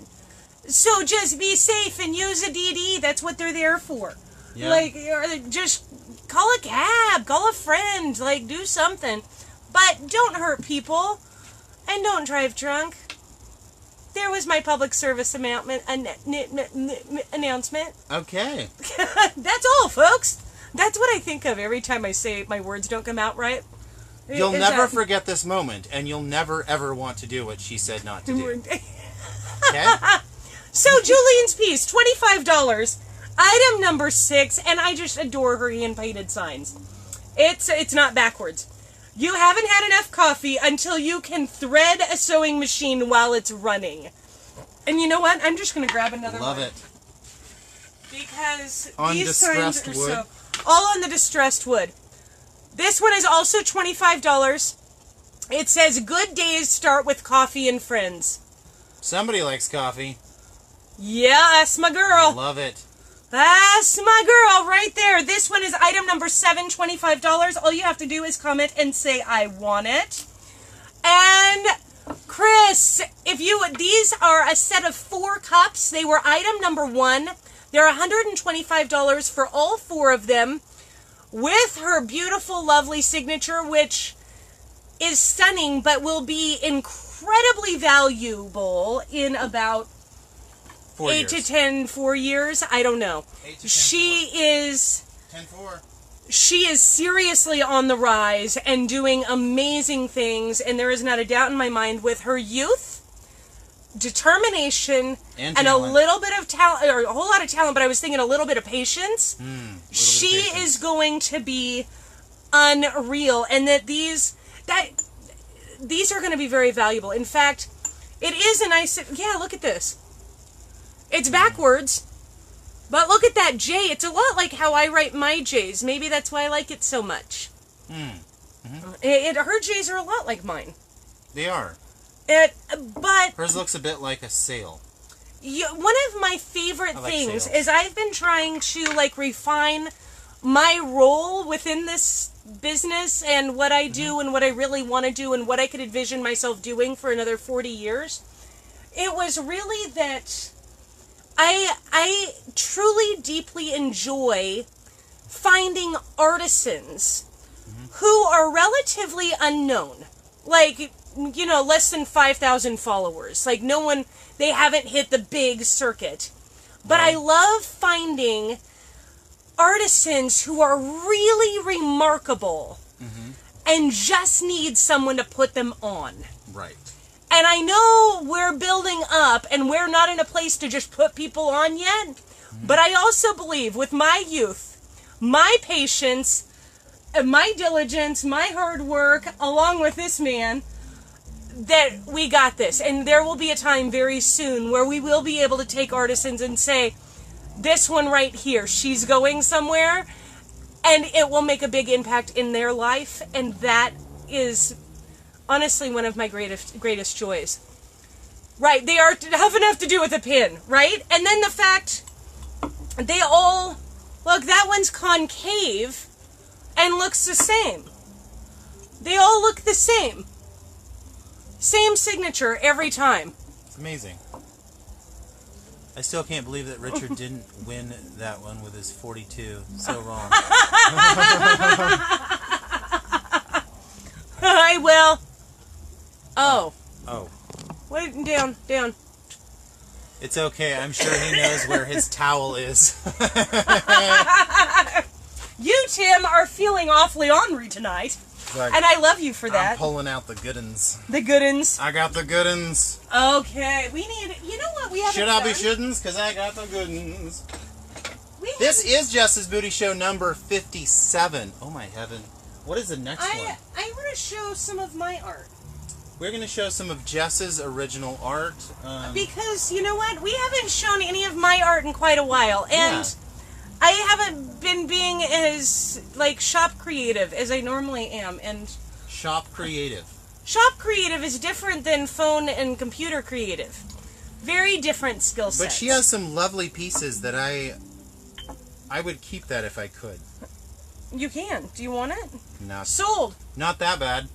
S2: So just be safe and use a DD. That's what they're there for.
S3: Yeah.
S2: Like, or just call a cab, call a friend, like, do something. But don't hurt people, and don't drive drunk. There was my public service announcement.
S3: Okay.
S2: That's all, folks. That's what I think of every time I say my words don't come out right.
S3: You'll never forget this moment, and you'll never, ever want to do what she said not to do. Okay?
S2: So, Julian's piece, $25. Item number 6, and I just adore her hand-painted signs. It's not backwards. You haven't had enough coffee until you can thread a sewing machine while it's running. And you know what? I'm just going to grab another one.
S3: Love it.
S2: Because
S3: On
S2: these signs
S3: distressed
S2: are
S3: wood.
S2: all on the distressed wood. This one is also $25. It says, "Good days start with coffee and friends."
S3: Somebody likes coffee.
S2: Yeah, that's my girl.
S3: Love it.
S2: That's my girl right there. This one is item number 7, $25. All you have to do is comment and say, "I want it." And Chris, these are a set of 4 cups. They were item number 1. They're $125 for all 4 of them, with her beautiful, lovely signature, which is stunning, but will be incredibly valuable in about 8 to 10, 4 years. I don't know.
S3: 8 to 10,
S2: She is
S3: 10-4.
S2: She is seriously on the rise and doing amazing things, and there is not a doubt in my mind with her youth, determination, and a little bit of talent, or a whole lot of talent, but I was thinking a little bit of patience. She is going to be unreal, and that these are going to be very valuable. In fact, it is a nice, yeah, look at this. It's backwards. But look at that J. It's a lot like how I write my J's. Maybe that's why I like it so much. Her J's are a lot like mine.
S3: They are.
S2: But
S3: hers looks a bit like a sail.
S2: One of my favorite things is I've been trying to refine my role within this business and what I do and what I really want to do and what I could envision myself doing for another 40 years. It was really that I truly, deeply enjoy finding artisans who are relatively unknown. Less than 5,000 followers. They haven't hit the big circuit. But I love finding artisans who are really remarkable and just need someone to put them on.
S3: Right.
S2: And I know we're building up and we're not in a place to just put people on yet, but I also believe with my youth, my patience, my diligence, my hard work, along with this man, that we got this. And there will be a time very soon where we will be able to take artisans and say, this one right here, she's going somewhere, and it will make a big impact in their life, and that is honestly one of my greatest joys. Right, they have enough to do with a pin, right? And then the fact they all, look, that one's concave and looks the same. They all look the same. Same signature every time.
S3: It's amazing. I still can't believe that Richard didn't win that one with his 42. So wrong.
S2: I will. Oh.
S3: What?
S2: Down.
S3: It's okay. I'm sure he knows where his towel is.
S2: You, Tim, are feeling awfully ornery tonight. And I love you for that.
S3: I'm pulling out the good uns.
S2: The good uns.
S3: I got the good uns.
S2: Okay. We need, you know what we haven't
S3: Should I be shouldn'ts? Because I got the good uns. This is Jess's Booty Show number 57. Oh my heaven. What is the next one?
S2: I want to show some of my art.
S3: We're going to show some of Jess's original art.
S2: Because, you know what? We haven't shown any of my art in quite a while. And I haven't been being as, shop creative as I normally am. And
S3: Shop creative.
S2: Shop creative is different than phone and computer creative. Very different skill sets.
S3: But she has some lovely pieces that I would keep that if I could.
S2: You can. Do you want it?
S3: No.
S2: Sold.
S3: Not that bad.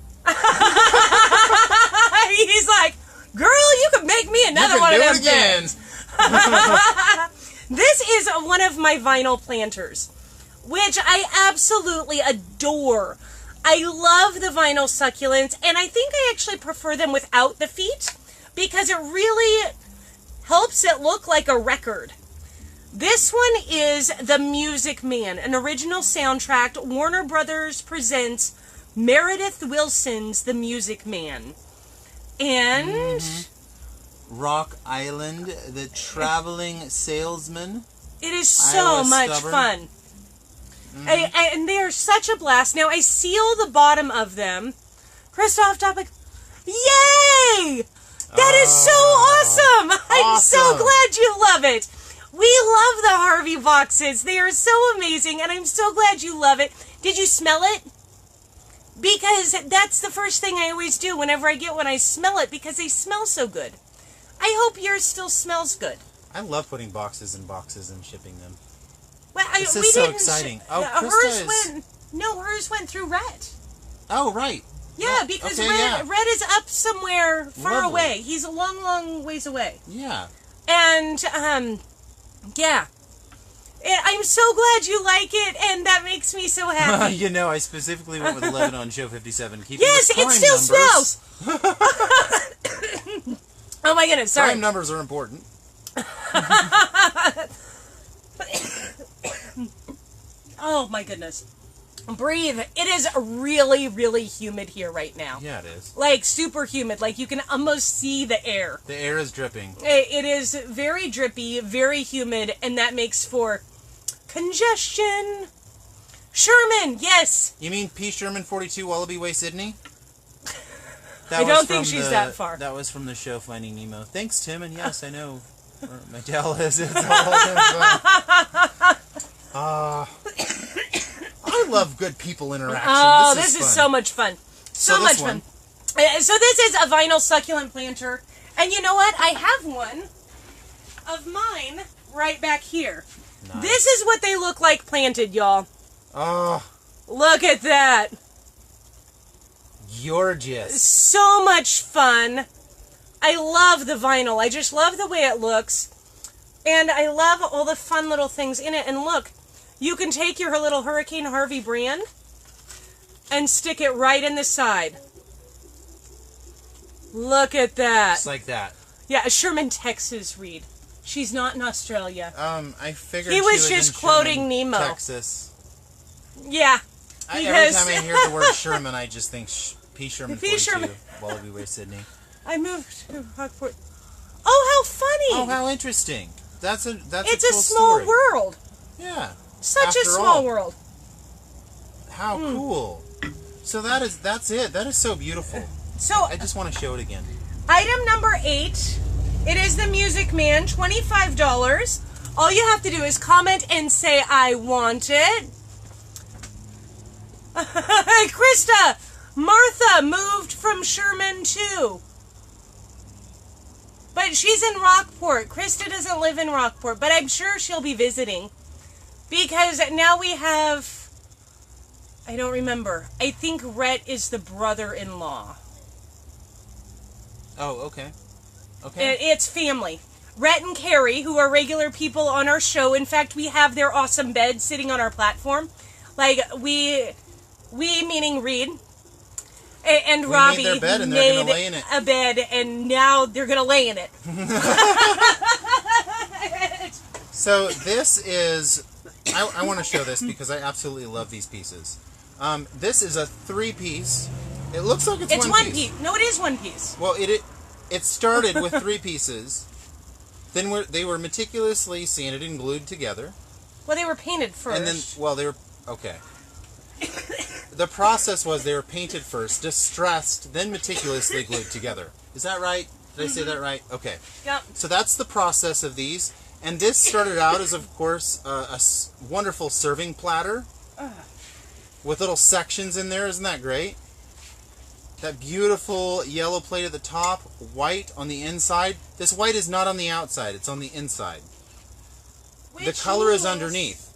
S2: He's like, girl, you could make me another one of them things. This is one of my vinyl planters, which I absolutely adore. I love the vinyl succulents, and I think I actually prefer them without the feet because it really helps it look like a record. This one is The Music Man, an original soundtrack. Warner Brothers presents Meredith Willson's The Music Man. And
S3: Rock Island, The Traveling Salesman.
S2: It is so much fun. And they are such a blast. Now, I seal the bottom of them. Christoph Topic, yay! That is so awesome! I'm so glad you love it. We love the Harvey boxes. They are so amazing, and I'm so glad you love it. Did you smell it? Because that's the first thing I always do whenever I get one. I smell it because they smell so good. I hope yours still smells good.
S3: I love putting boxes in boxes and shipping them.
S2: Well,
S3: this is so exciting.
S2: Hers went through Rhett.
S3: Oh, right.
S2: Yeah, because
S3: okay,
S2: Red is up somewhere far
S3: Lovely.
S2: away. He's a long, long ways away.
S3: Yeah.
S2: And, yeah. And I'm so glad you like it, and that makes me so happy.
S3: You know, I specifically went with 11 on show 57. Keeping
S2: Yes,
S3: the
S2: it
S3: prime
S2: still
S3: numbers.
S2: smells. Oh my goodness, sorry.
S3: Prime numbers are important.
S2: Oh my goodness. Breathe. It is really, really humid here right now.
S3: Yeah, it is.
S2: Like, super humid. Like, you can almost see the air.
S3: The air is dripping.
S2: It is very drippy, very humid, and that makes for congestion. Sherman, yes.
S3: You mean P. Sherman 42 Wallaby Way, Sydney?
S2: I don't think she's that far.
S3: That was from the show Finding Nemo. Thanks, Tim, and yes, I know where my gal is. It's all I love good people interaction.
S2: Oh,
S3: this
S2: is so much fun. So much fun. So this is a vinyl succulent planter. And you know what? I have one of mine right back here.
S3: Nice.
S2: This is what they look like planted, y'all.
S3: Oh,
S2: Look at that.
S3: gorgeous.
S2: So much fun. I love the vinyl. I just love the way it looks. And I love all the fun little things in it. And look, you can take your little Hurricane Harvey brand and stick it right in the side. Look at that.
S3: Just like that.
S2: Yeah, Sherman, Texas, Reed. She's not in Australia.
S3: I figured
S2: He was
S3: she
S2: just
S3: in
S2: quoting
S3: Sherman,
S2: Nemo.
S3: Texas.
S2: Yeah.
S3: Every
S2: Because
S3: time I hear the word Sherman, I just think P. Sherman
S2: P.
S3: 42,
S2: Sherman.
S3: Wallaby Way, Sydney.
S2: I moved to Rockport. Oh, how funny!
S3: Oh, how interesting. That's
S2: it's
S3: a
S2: a
S3: cool
S2: small
S3: story.
S2: world.
S3: Yeah.
S2: Such
S3: After
S2: a small
S3: all.
S2: world.
S3: How cool. So that's it. That is so beautiful.
S2: So,
S3: I just want to show it again.
S2: item number 8. It is the Music Man, $25. All you have to do is comment and say, I want it. Hey, Krista! Martha moved from Sherman, too. But she's in Rockport. Krista doesn't live in Rockport, but I'm sure she'll be visiting. Because now we have... I don't remember. I think Rhett is the brother-in-law.
S3: Oh, okay. Okay.
S2: It's family. Rhett and Carrie, who are regular people on our show. In fact, we have their awesome bed sitting on our platform. Like, we meaning Reed, and Robbie
S3: made their bed and they're
S2: made
S3: gonna lay in it.
S2: a bed, and now they're going to lay in it.
S3: So this is... I want to show this because I absolutely love these pieces. This is a 3-piece. It looks like it's
S2: It's one piece. No, it is one piece.
S3: Well, it started with 3 pieces. Then they were meticulously sanded and glued together.
S2: Well, they were painted first.
S3: And then, well, they were... Okay. The process was they were painted first, distressed, then meticulously glued together. Is that right? Did I say that right? Okay.
S2: Yep.
S3: So that's the process of these. And this started out as, of course, a wonderful serving platter with little sections in there. Isn't that great? That beautiful yellow plate at the top, white on the inside. This white is not on the outside, it's on the inside. The color is underneath.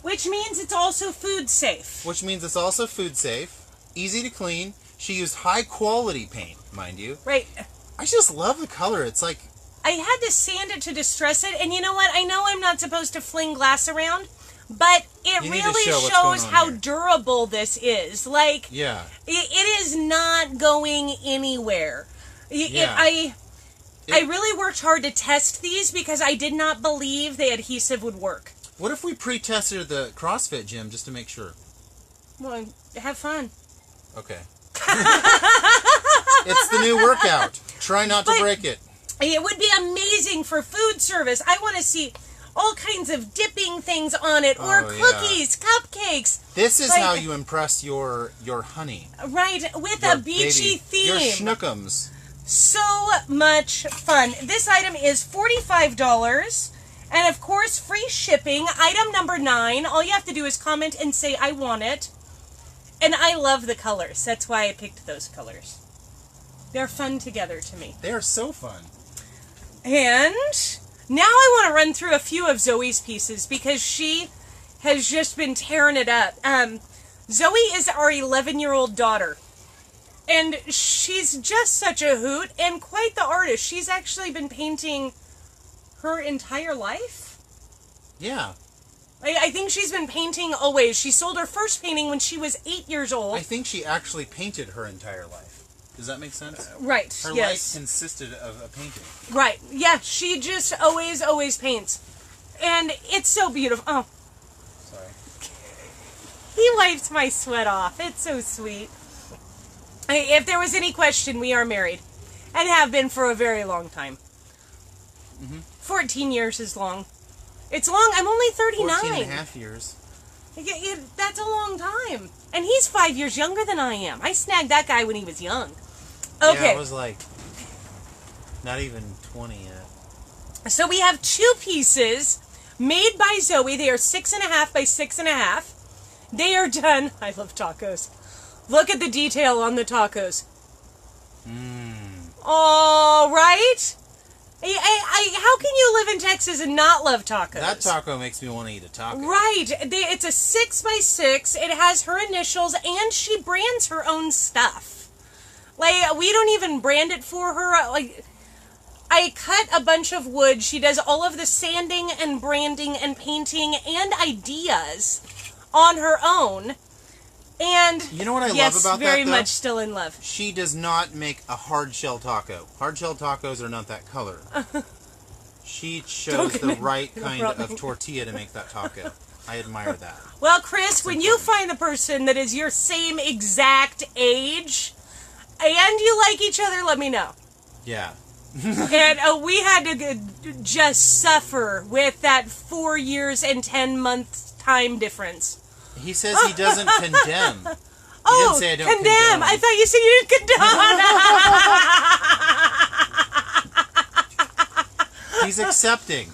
S2: Which means it's also food safe.
S3: Which means it's also food safe, easy to clean. She used high quality paint, mind you.
S2: Right.
S3: I just love the color. It's like...
S2: I had to sand it to distress it, and you know what? I know I'm not supposed to fling glass around, but it
S3: You need to
S2: really
S3: show what's
S2: shows
S3: going on
S2: how
S3: here.
S2: durable this is. Like,
S3: Yeah.
S2: it is not going anywhere.
S3: Yeah.
S2: I really worked hard to test these because I did not believe the adhesive would work.
S3: What if we pre-tested the CrossFit gym just to make sure?
S2: Well, have fun.
S3: Okay. It's the new workout. Try not to break it.
S2: It would be amazing for food service. I want to see all kinds of dipping things on it, or cookies, cupcakes.
S3: This is how you impress your honey.
S2: Right, with
S3: Your
S2: a beachy theme.
S3: Your schnookums.
S2: So much fun. This item is $45. And of course, free shipping. Item number 9. All you have to do is comment and say, I want it. And I love the colors. That's why I picked those colors. They're fun together to me.
S3: They are so fun.
S2: And now I want to run through a few of Zoe's pieces because she has just been tearing it up. Zoe is our 11-year-old daughter. And she's just such a hoot and quite the artist. She's actually been painting her entire life.
S3: Yeah.
S2: I think she's been painting always. She sold her first painting when she was 8 years old.
S3: I think she actually painted her entire life. Does that make sense?
S2: Right,
S3: Her
S2: yes.
S3: life consisted of a painting.
S2: Right, yeah, she just always paints. And it's so beautiful. Oh,
S3: Sorry.
S2: he wipes my sweat off. It's so sweet. If there was any question, we are married. And have been for a very long time. 14 years is long. It's long. I'm only 39.
S3: 14 and a half years.
S2: That's a long time. And he's 5 years younger than I am. I snagged that guy when he was young. Okay.
S3: Yeah, I was like, not even 20 yet.
S2: So we have 2 pieces made by Zoe. They are 6.5 by 6.5. They are done. I love tacos. Look at the detail on the tacos. All right. How can you live in Texas and not love tacos?
S3: That taco makes me want to eat a taco.
S2: Right. It's a 6 by 6. It has her initials, and she brands her own stuff. Like, we don't even brand it for her. Like, I cut a bunch of wood. She does all of the sanding and branding and painting and ideas on her own. And
S3: You know what I
S2: yes,
S3: love about
S2: very
S3: that, though?
S2: much still in love.
S3: She does not make a hard shell taco. Hard shell tacos are not that color. She chose the right kind of tortilla to make that taco. I admire that.
S2: Well, Chris, when you find the person that is your same exact age and you like each other, let me know.
S3: Yeah.
S2: And we had to just suffer with that 4 years and 10 months time difference.
S3: He says he doesn't condemn. He
S2: Oh,
S3: didn't say I don't
S2: condemn. I thought you said you didn't condone.
S3: He's accepting.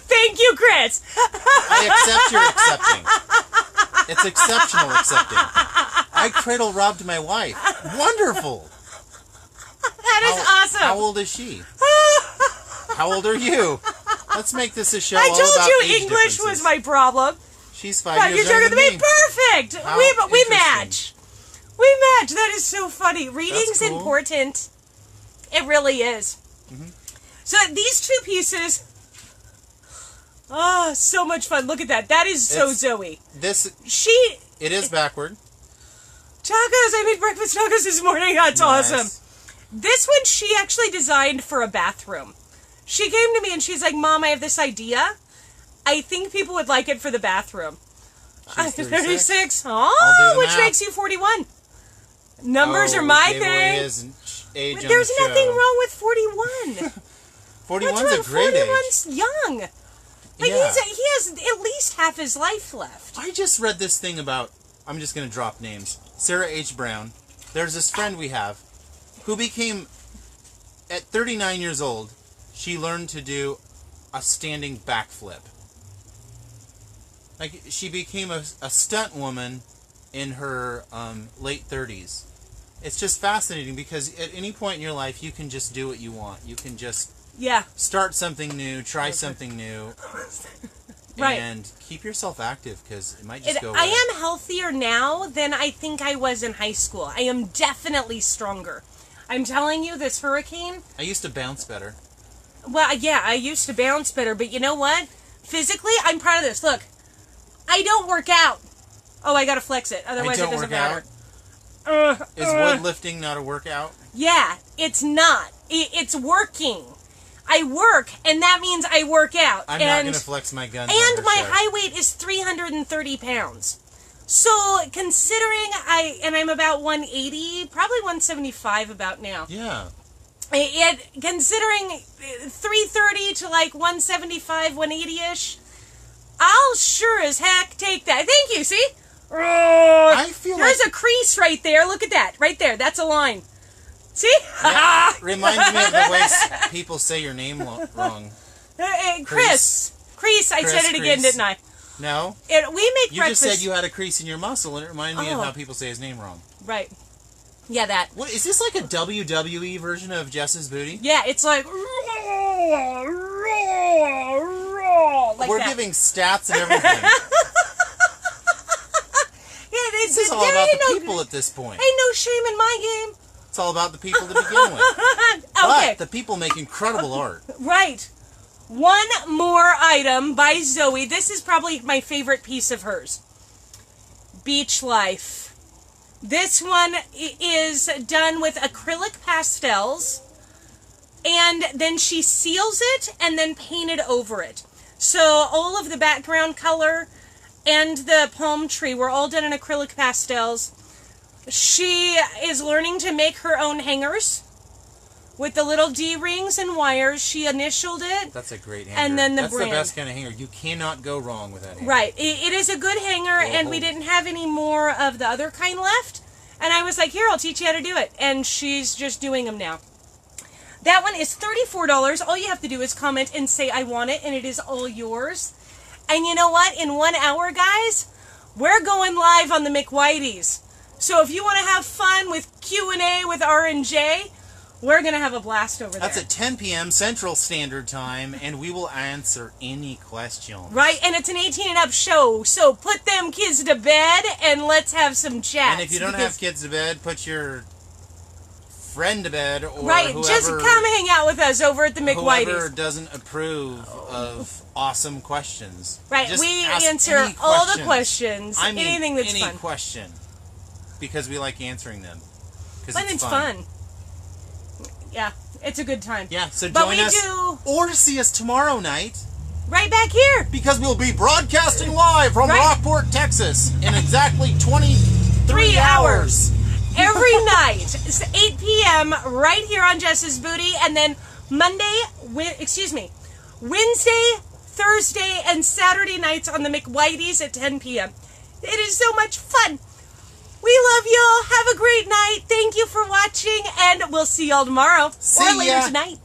S2: Thank you, Chris.
S3: I accept your accepting. It's exceptional accepting. I cradle robbed my wife. Wonderful.
S2: That is awesome.
S3: How old is she? How old are you? Let's make this a show
S2: I
S3: all
S2: told
S3: about
S2: you
S3: age
S2: English
S3: differences.
S2: was my problem.
S3: She's 5 years
S2: Younger
S3: younger
S2: than
S3: than
S2: me.
S3: me.
S2: Perfect.
S3: How
S2: We
S3: interesting.
S2: match. We match. That is so funny. Reading's
S3: That's cool.
S2: important. It really is. So these 2 pieces. Oh, so much fun. Look at that. That is so
S3: It's-
S2: Zoe.
S3: It is backward.
S2: Tacos. I made breakfast tacos this morning. That's
S3: Nice.
S2: awesome. This one she actually designed for a bathroom. She came to me and she's like, Mom, I have this idea. I think people would like it for the bathroom.
S3: She's 36. I'll do
S2: Oh,
S3: the
S2: which
S3: math.
S2: makes you 41. Numbers are my
S3: gave away
S2: thing.
S3: his age on
S2: There's
S3: the show.
S2: nothing wrong with 41.
S3: 41's
S2: What's
S3: a
S2: wrong?
S3: great age.
S2: 41's young. Like
S3: Yeah.
S2: he has at least half his life left.
S3: I just read this thing about, I'm just going to drop names, Sarah H. Brown. There's this friend we have who became, at 39 years old, she learned to do a standing backflip. Like, she became a stunt woman in her late 30s. It's just fascinating because at any point in your life, you can just do what you want. You can just
S2: Yeah.
S3: start something new, try something new,
S2: Right.
S3: and keep yourself active because it might just go away.
S2: I am healthier now than I think I was in high school. I am definitely stronger. I'm telling you, this hurricane.
S3: I used to bounce better.
S2: Well, yeah, I used to bounce better, but you know what? Physically, I'm proud of this. Look, I don't work out. Oh, I gotta flex it, otherwise it
S3: don't
S2: doesn't
S3: work out?
S2: matter.
S3: Is woodlifting not a workout?
S2: Yeah, it's not. It's working. I work, and that means I work out.
S3: I'm not going to flex my guns on
S2: And
S3: her
S2: my
S3: show.
S2: high weight is 330 pounds. So, considering I'm about 180, probably 175 about now.
S3: Yeah.
S2: Considering 330 to like 175, 180-ish, I'll sure as heck take that. Thank you, see?
S3: I feel
S2: There's
S3: like
S2: a crease right there. Look at that. Right there. That's a line. See?
S3: that reminds me of the way people say your name wrong.
S2: Chris. Crease. I said it again,
S3: Crease.
S2: didn't I?
S3: No?
S2: We make
S3: You
S2: breakfast.
S3: just said you had a crease in your muscle, and it reminded me of
S2: Oh.
S3: how people say his name wrong.
S2: Right. Yeah, that.
S3: What is this, like a WWE version of Jess's booty?
S2: Yeah, it's like... like
S3: We're
S2: that.
S3: giving stats and everything.
S2: Yeah,
S3: This is all about the people at this point.
S2: Ain't no shame in my game.
S3: It's all about the people to begin with.
S2: Okay.
S3: But the people make incredible art.
S2: Right. One more item by Zoe. This is probably my favorite piece of hers. Beach Life. This one is done with acrylic pastels, and then she seals it and then painted over it. So all of the background color and the palm tree were all done in acrylic pastels. She is learning to make her own hangers with the little D-rings and wires. She initialed it.
S3: That's a great hanger.
S2: And then
S3: That's
S2: brand.
S3: the best kind of hanger. You cannot go wrong with that hanger.
S2: Right. It is a good hanger, and we didn't have any more of the other kind left. And I was like, here, I'll teach you how to do it. And she's just doing them now. That one is $34. All you have to do is comment and say, I want it, and it is all yours. And you know what? In 1 hour, guys, we're going live on the McWhiteys. So if you want to have fun with Q&A with R&J, we're going to have a blast over there.
S3: That's at 10 p.m. Central Standard Time, and we will answer any questions.
S2: Right, and it's an 18 and up show, so put them kids to bed and let's have some chats.
S3: And if you don't have kids to bed, put your friend to bed, or
S2: right,
S3: whoever,
S2: just come hang out with us over at the McWhiteys.
S3: Whoever doesn't approve of awesome questions.
S2: Right,
S3: just
S2: we
S3: ask
S2: answer
S3: any
S2: all the
S3: questions.
S2: questions,
S3: I mean,
S2: anything that's
S3: any
S2: fun.
S3: question, because we like answering them.
S2: But it's fun. Yeah, it's a good time.
S3: Yeah, so
S2: but
S3: join
S2: we
S3: us
S2: do
S3: or see us tomorrow night.
S2: Right back here.
S3: Because we'll be broadcasting live from Rockport, Texas in exactly 23 hours.
S2: Every night. It's 8 p.m. right here on Jess's Booty. And then Wednesday, Thursday, and Saturday nights on the McWhiteys at 10 p.m. It is so much fun. We love y'all. Have a great night. Thank you for watching, and we'll see y'all tomorrow or later tonight.